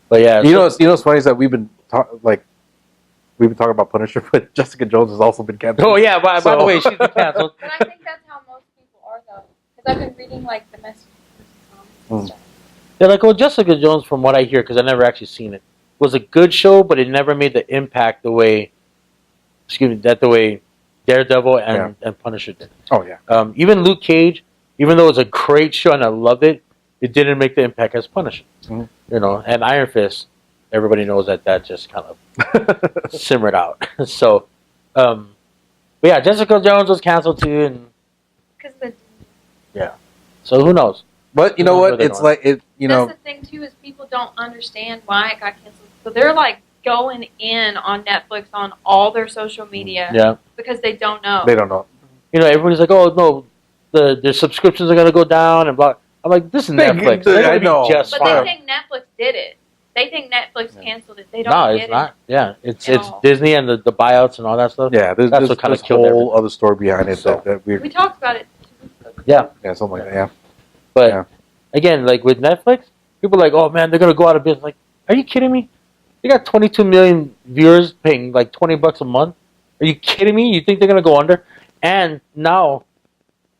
But yeah. You know what's funny is that we've been talking about Punisher, but Jessica Jones has also been canceled. Oh yeah. By So- the way, she's been canceled. But I think that's how most people are, though. Because I've been reading, like, the messages and stuff. They're like, well, Jessica Jones, from what I hear, because I never actually seen it, was a good show, but it never made the impact the way Daredevil and Punisher did. Oh yeah. Even Luke Cage, even though it was a great show and I loved it, it didn't make the impact as Punisher. Mhm. You know, and Iron Fist, everybody knows that just kind of simmered out. So, but yeah, Jessica Jones was canceled too, and Because the so who knows? But you know what? It's like it. You know, that's the thing too is people don't understand why it got canceled. So they're like going in on Netflix on all their social media Yeah, because they don't know. they don't know. you know, everybody's like, oh no, their subscriptions are gonna go down and blah. I'm like, this is Netflix. They're gonna I know. be just But fine. they think Netflix did it. They think Netflix canceled it. They don't No, get it's not. Yeah, it's No. Disney and the buyouts and all that stuff. Yeah, there's That's this what kinda this killed whole other story behind it So- that it. weird. We talked about it 2 weeks ago. Yeah. Something like that. Yeah. But Yeah. again, like with Netflix, people are like, oh man, they're gonna go out of business. Like, are you kidding me? They got 22 million viewers paying like $20 a month. Are you kidding me? You think they're gonna go under? And now,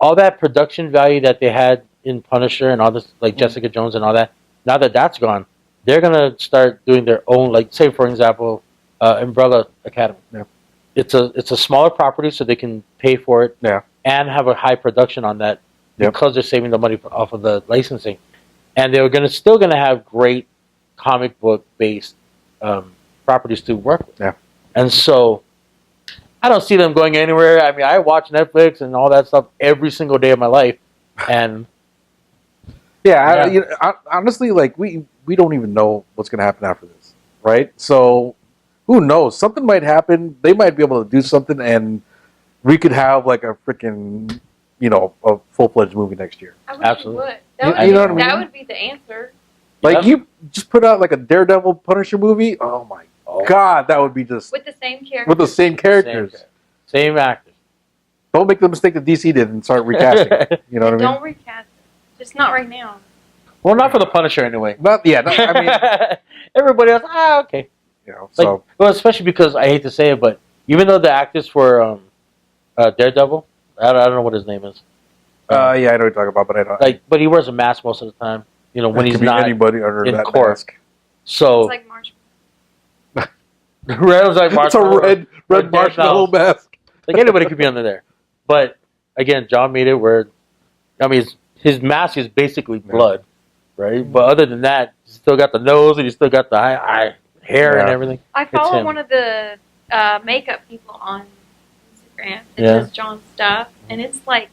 all that production value that they had in Punisher and all this, like Jessica Jones and all that. Now that that's gone, they're gonna start doing their own, like say for example, Umbrella Academy. Yeah. It's a smaller property, so they can pay for it. Yeah. And have a high production on that because they're saving the money off of the licensing, and they're still gonna have great comic book based properties to work with. Yeah. And so I don't see them going anywhere. I mean, I watch Netflix and all that stuff every single day of my life, and honestly, like we don't even know what's gonna happen after this, right? So who knows? Something might happen. They might be able to do something, and we could have like a freaking, a full-fledged movie next year. I wish Absolutely. you would. That would, You know what I mean? That would be the answer. Like you just put out like a Daredevil Punisher movie. Oh my God, that would be just With the same character. with the same characters. Same actors. Don't make the mistake that DC did and start recasting. You know what I mean? Don't recast it. Just not right now. Well, not for the Punisher anyway. I mean, Everybody else, okay. so Well, especially because I hate to say it, but even though the actors for Daredevil, I don't know what his name is. yeah, I know what you're talking about, but I don't. But he wears a mask most of the time. When he's not anybody under in that court. mask. So It's like Marshmallow. red like It's a red marshmallow mask. Like anybody could be under there. But again, John made it where, I mean, his mask is basically blood, right? But other than that, he's still got the nose and he's still got the eye hair and everything. I follow one of the makeup people on Instagram that does John's stuff, and it's like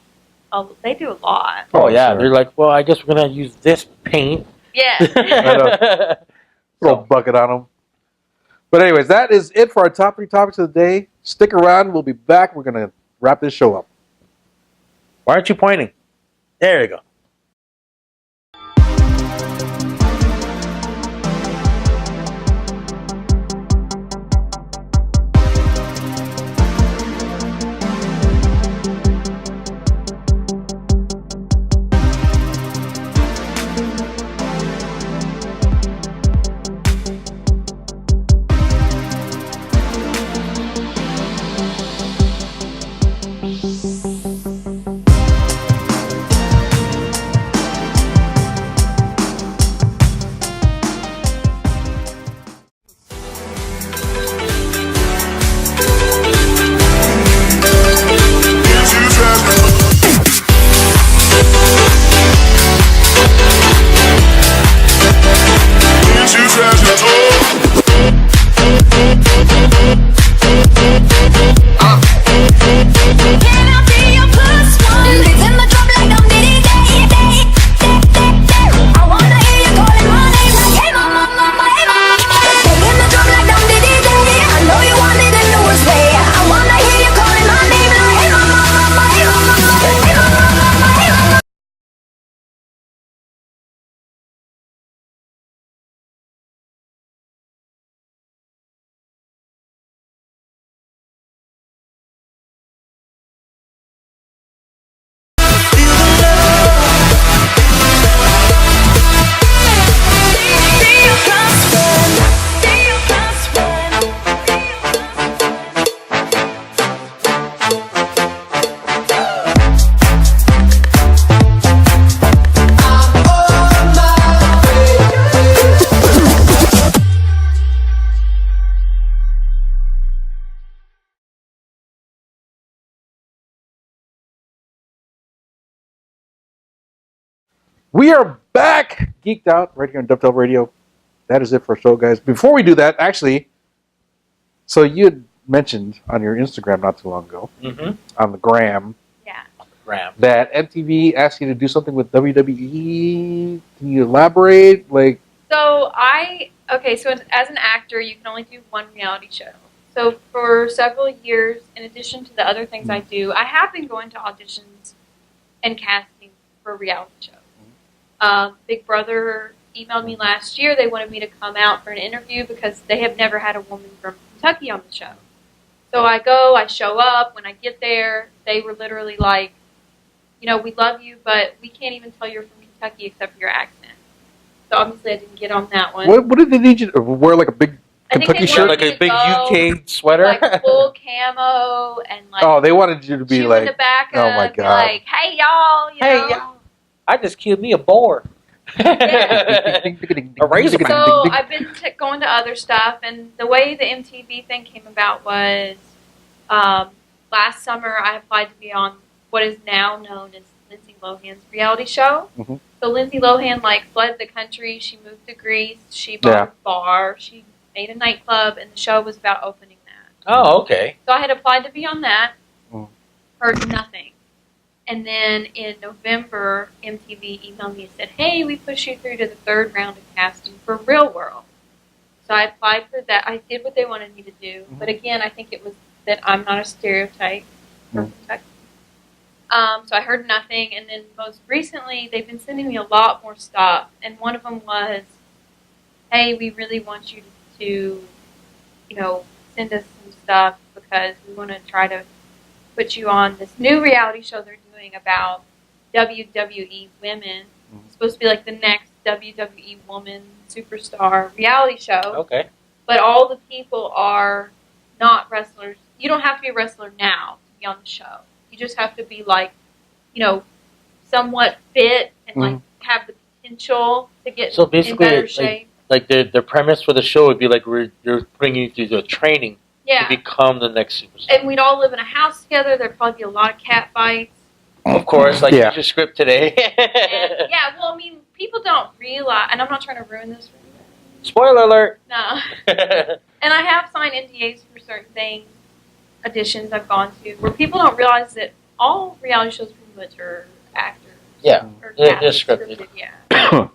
they do a lot. Oh yeah, sure. They're like, well, I guess we're gonna use this paint. Yeah. Throw a bucket on them. But anyways, that is it for our top 3 topics of the day. Stick around. We'll be back. We're going to wrap this show up. Why aren't you pointing? There you go. We are back, Geeked Out, right here on DefTal Radio. That is it for our show, guys. Before we do that, actually, so you had mentioned on your Instagram not too long ago, on the gram, that MTV asked you to do something with WWE. Can you elaborate? So as an actor, you can only do one reality show. So for several years, in addition to the other things I do, I have been going to auditions and casting for reality shows. Big Brother emailed me last year. They wanted me to come out for an interview because they have never had a woman from Kentucky on the show. So I go, I show up. When I get there, they were literally like, we love you, but we can't even tell you're from Kentucky except for your accent. So obviously I didn't get on that one. What did they need you to wear, like a big Kentucky shirt? Like a big UK sweater? Like full camo and like... Oh, they wanted you to be like... in the back oh my God. like, hey, y'all, Hey, y'all. I just killed me a boar. A razor. So I've been going to other stuff, and the way the MTV thing came about was last summer I applied to be on what is now known as Lindsay Lohan's reality show. Mm-hmm. So Lindsay Lohan fled the country. She moved to Greece. She bought a bar. She made a nightclub, and the show was about opening that. Oh, okay. So I had applied to be on that. Heard nothing. And then in November, MTV emailed me and said, hey, we pushed you through to the 3rd round of casting for Real World. So I applied for that. I did what they wanted me to do. But again, I think it was that I'm not a stereotype for Kentucky. So I heard nothing. And then most recently, they've been sending me a lot more stuff. And one of them was, hey, we really want you to send us some stuff because we want to try to put you on this new reality show they're doing about WWE women. It's supposed to be like the next WWE woman superstar reality show. Okay. But all the people are not wrestlers. You don't have to be a wrestler now to be on the show. You just have to be somewhat fit and have the potential to get in better shape. Like the premise for the show would be you're bringing you through the training to become the next superstar. And we'd all live in a house together. There'd probably be a lot of cat fights. Of course, your script today. And, people don't realize, and I'm not trying to ruin this for you. Spoiler alert. No. And I have signed NDAs for certain things, auditions I've gone to, where people don't realize that all reality shows pretty much are actors. Yeah. Or They're scripted. Yeah.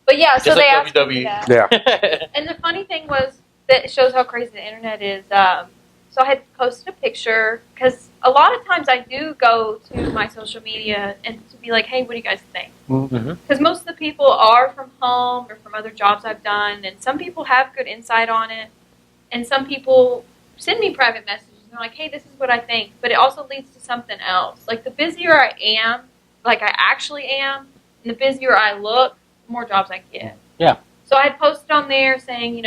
But yeah, so just they like asked WWE. me that. Yeah. And the funny thing was that it shows how crazy the internet is. So I had posted a picture because a lot of times I do go to my social media and to be like, hey, what do you guys think? Because most of the people are from home or from other jobs I've done, and some people have good insight on it, and some people send me private messages. They're like, hey, this is what I think. But it also leads to something else. Like the busier I am, like I actually am, and the busier I look, the more jobs I get. Yeah. So I had posted on there saying,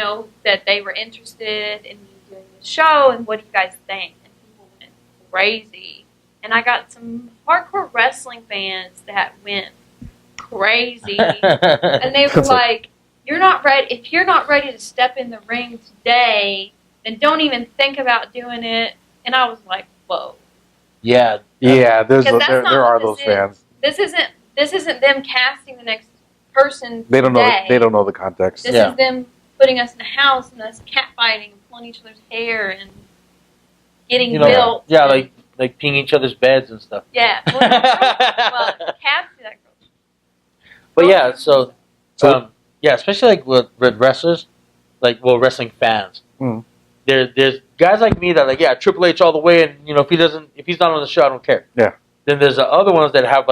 that they were interested in me doing the show, and what do you guys think? And people went crazy. And I got some hardcore wrestling fans that went crazy. And they were like, you're not ready. If you're not ready to step in the ring today, then don't even think about doing it. And I was like, whoa. Yeah. Yeah, there are those fans. This isn't them casting the next person. They don't know. They don't know the context. This is them putting us in a house and us catfighting and pulling each other's hair and getting built. Yeah, like peeing each other's beds and stuff. Yeah. Well, cats do that. But yeah, so especially with wrestlers, wrestling fans. There's guys like me that Triple H all the way, and if he's not on the show, I don't care. Yeah. Then there's the other ones that have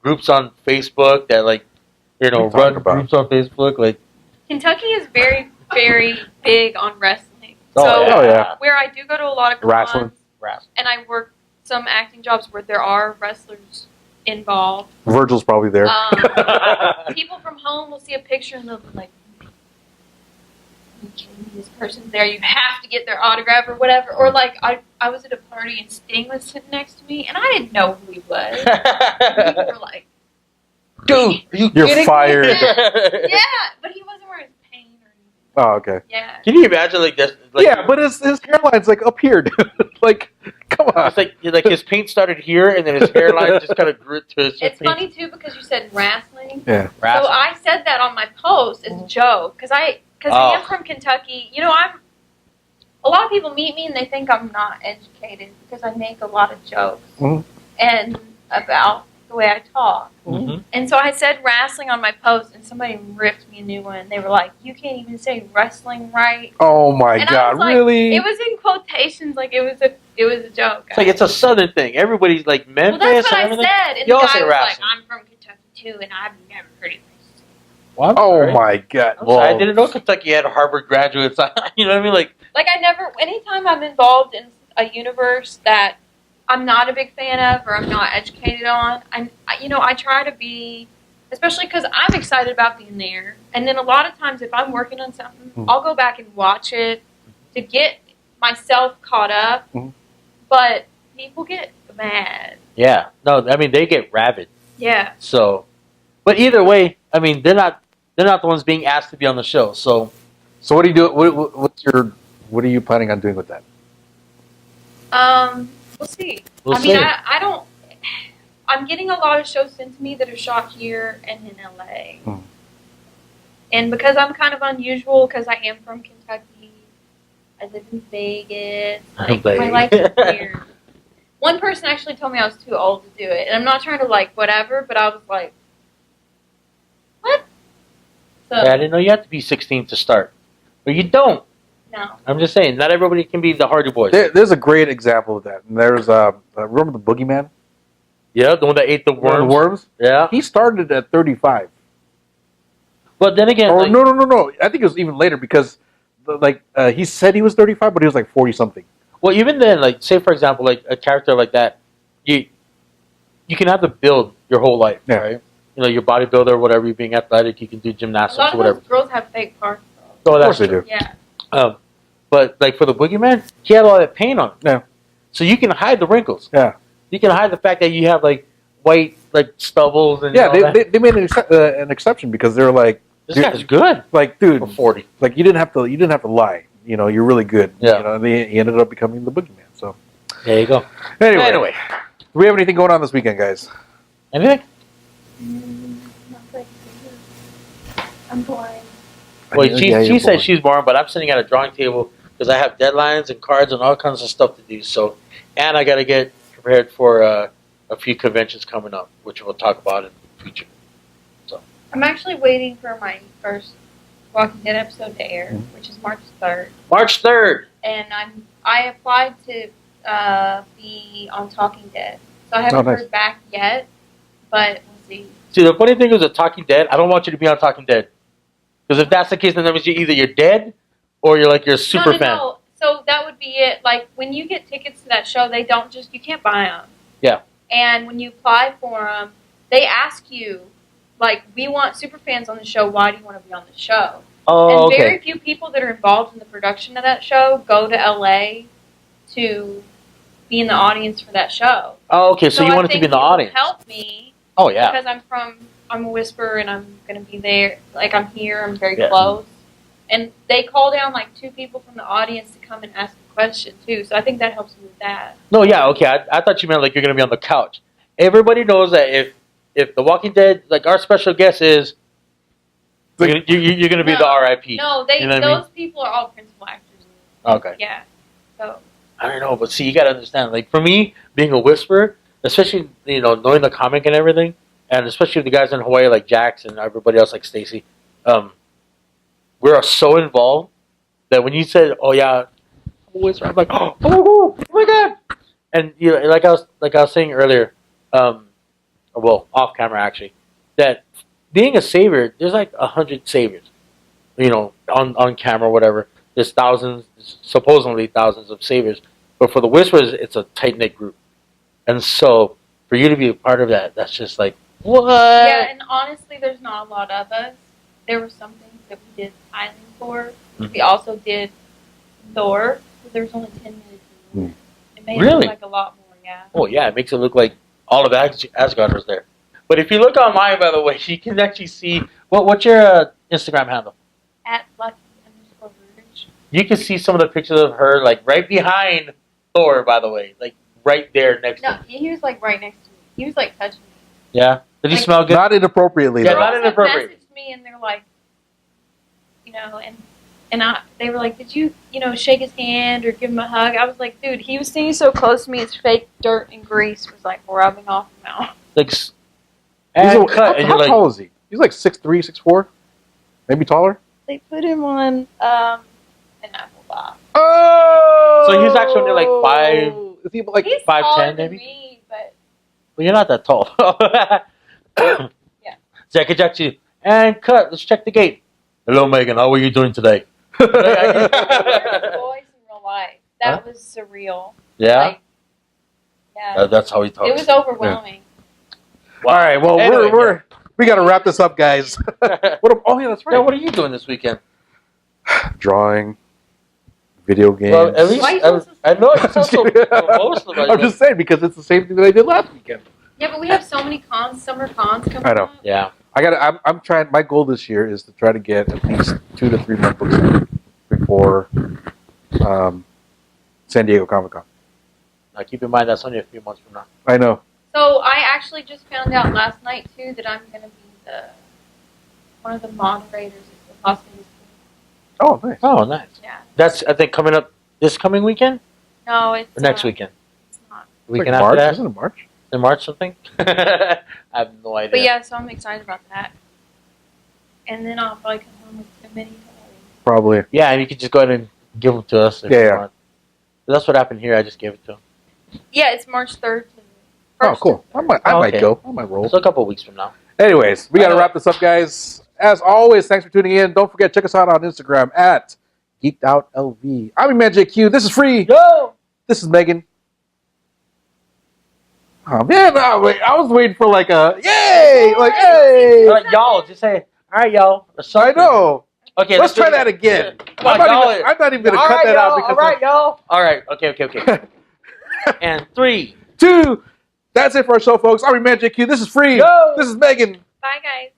groups on Facebook that run groups on Facebook. Kentucky is very, very big on wrestling. Where I do go to a lot of cons, and I work some acting jobs where there are wrestlers involved. Virgil's probably there. People from home will see a picture and they'll be like, this person's there, you have to get their autograph or whatever. Or I was at a party and Sting was sitting next to me and I didn't know who he was. And people were like, dude, you're fired. Yeah, but he wasn't wearing paint or anything. Oh, okay. Yeah. Can you imagine this? But his hairline's up here, dude. Come on. It's his paint started here and then his hairline just kind of grew to his It's funny too because you said wrestling. Yeah. So I said that on my post as a joke because I am from Kentucky. A lot of people meet me and they think I'm not educated because I make a lot of jokes and about the way I talk. And so I said wrestling on my post and somebody ripped me a new one. They were like, you can't even say wrestling right. Oh my God, really? It was in quotations, it was a joke. It's it's a southern thing. Everybody's Memphis. Well, that's what I said. And the guy was like, I'm from Kentucky too and I've never heard it. Well, oh my God! I didn't know Kentucky had Harvard graduates. You know what I mean? I never. Anytime I'm involved in a universe that I'm not a big fan of or I'm not educated on, I try to be, especially because I'm excited about being there. And then a lot of times, if I'm working on something, I'll go back and watch it to get myself caught up. But people get mad. Yeah. No, I mean they get rabid. Yeah. So. But either way, I mean, they're not the ones being asked to be on the show. So what do you do? What are you planning on doing with that? We'll see. We'll I mean, see. I don't. I'm getting a lot of shows sent to me that are shot here and in LA. And because I'm kind of unusual, because I am from Kentucky, I live in Vegas. Like, my life is weird. One person actually told me I was too old to do it, and I'm not trying to whatever, but I was like, what? So yeah, I didn't know you had to be 16 to start, but you don't. no. I'm just saying, not everybody can be the Hardy Boys. There's a great example of that. And there's remember the Boogeyman? Yeah, the one that ate the worms. The worms. Yeah. He started at 35. But then again, Or no. I think it was even later because, he said he was 35, but he was 40 something. well, even then, say for example, a character like that, you can have to build your whole life, right? You're bodybuilder, or whatever. You're being athletic, you can do A gymnastics lot or of whatever. those girls have fake parts. Oh, Of course they do. Yeah. But for the Boogeyman, he had all that paint on. Yeah. So you can hide the wrinkles. Yeah. You can hide the fact that you have white stubbles and Yeah, all that. they made an exception because they're like, This guy's good. Dude, For 40. you didn't have to lie. You're really good. Yeah. And he ended up becoming the Boogeyman. So There you go. anyway, do we have anything going on this weekend, guys? Anything? Not like I'm blind. Well, Yeah, she you're said bored. she's boring, but I'm sitting at a drawing table because I have deadlines and cards and all kinds of stuff to do. So, and I got to get prepared for a few conventions coming up, which we'll talk about in the future. So, I'm actually waiting for my first Walking Dead episode to air, which is March 3rd. March 3rd. And I applied to be on Talking Dead, so I haven't nice. heard back yet, but we'll see. See, the funny thing is with Talking Dead, I don't want you to be on Talking Dead. Because if that's the case, then that means you're dead or you're a super fan. No. So that would be it. When you get tickets to that show, you can't buy them. Yeah. And when you apply for them, they ask you, we want super fans on the show. Why do you want to be on the show? Oh, and okay. very few people that are involved in the production of that show go to LA to be in the audience for that show. Oh, okay. So you I wanted to think be in the it would audience. help me. Oh, yeah. Because I'm a whisperer and I'm going to be there. I'm here. I'm very Yeah. close. And they call down 2 people from the audience to come and ask a question too. So I think that helps me with that. No, yeah, okay. I thought you meant you're going to be on the couch. Everybody knows that if The Walking Dead, our special guest is, you're going to be the RIP. No, those people are all principal actors. Okay. Yeah. So I don't know, but see, you got to understand. For me, being a whisperer, especially knowing the comic and everything, and especially the guys in Hawaii like Jax and everybody else like Stacy, we're so involved that when you said, "Oh yeah," I'm a whisperer, I'm like, "Oh my god!" And like I was saying earlier, off camera actually, that being a savior, there's 100 saviors, on camera or whatever. There's supposedly thousands of saviors, but for the whisperers, it's a tight knit group, and so for you to be a part of that, that's just what? yeah, and honestly, there's not a lot of us. There were some things that we did Island for. Mm-hmm. We also did Thor, but there was only 10 minutes. Mm. It made Really? it look like a lot more, yeah. Oh yeah, it makes it look like all of Asgard was there. But if you look online, by the way, you can actually see what's your Instagram handle. At Lucky_Rouge. You can see some of the pictures of her right behind Thor. By the way, right there next to No, him. he was right next to me. He was touching me. Yeah. Did he smell good? Not inappropriately. Yeah, though. not Girls inappropriate. had messaged me and they're they were like, did you, shake his hand or give him a hug? I was like, dude, he was sitting so close to me, his fake dirt and grease was rubbing off his mouth. And cut, and how you're tall is he? He's 6'3", 6'4", maybe taller. They put him on an apple box. Oh! So he's actually only 5. Is he He's 5'10" taller than maybe? me, but Well, you're not that tall. Yeah. Jack and Jack, and cut. Let's check the gate. Hello, Megan. How are you doing today? I heard his voice in real life. That was surreal. Yeah. Yeah. That's how he talks. It was overwhelming. All right. Well, Anyway, we got to wrap this up, guys. That's right. Yeah, what are you doing this weekend? Drawing, video games. Well, at least Why are you so I know it's also most of it. I'm just saying because it's the same thing that I did last weekend. Yeah, but we have so many summer cons coming I know. up. Yeah. I'm trying. My goal this year is to try to get at least 2 to 3 more books in before San Diego Comic-Con. Now, keep in mind that's only a few months from now. I know. So I actually just found out last night too that I'm going to be one of the moderators at the Las Vegas. Oh, nice. Oh, nice. Yeah. That's, I think, coming up this coming weekend? No, it's Or next weekend? It's not. Weekend like after March? that? Isn't it March? In March something? I have no idea. But yeah, so I'm excited about that. And then I'll probably come home with too many. Probably. Yeah, and you can just go ahead and give them to us if you want. But that's what happened here. I just gave it to them. Yeah, it's March 3rd to Oh, cool. I might go. I might roll. So a couple of weeks from now. Anyways, we got to wrap this up, guys. As always, thanks for tuning in. Don't forget, check us out on Instagram at GeekedOutLV. I'm Eman JQ. This is Free. Yo! This is Megan. Oh, man. No, wait, I was waiting for like a yay! Like, hey! Y'all, just say, all right, y'all. Or I something. know. Okay, let's try that again. Come on, I'm not even going to cut that out. Because all right, y'all. All right, okay. And 3, 2. That's it for our show, folks. I'm Eman JQ. This is Free. Yo! This is Megan. Bye, guys.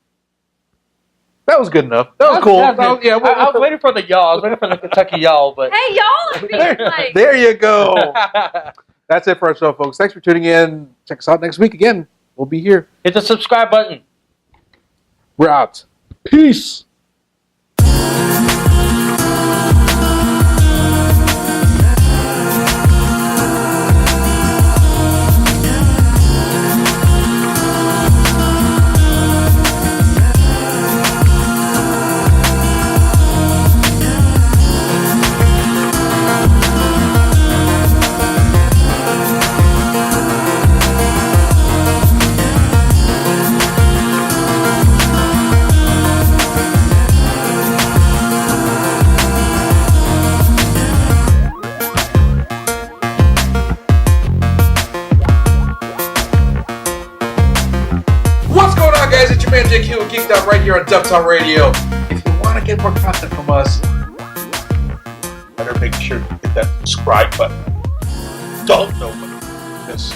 That was good enough. That was cool. I was waiting for the y'all. I was waiting for the Kentucky y'all, but Hey, y'all are being like... there you go. That's it for our show, folks. Thanks for tuning in. Check us out next week again. We'll be here. hit the subscribe button. We're out. Peace. Guys, it's your man JQ with Geeked Out right here on DefTal Radio. If you want to get more content from us, better make sure to hit that subscribe button. Don't know what this.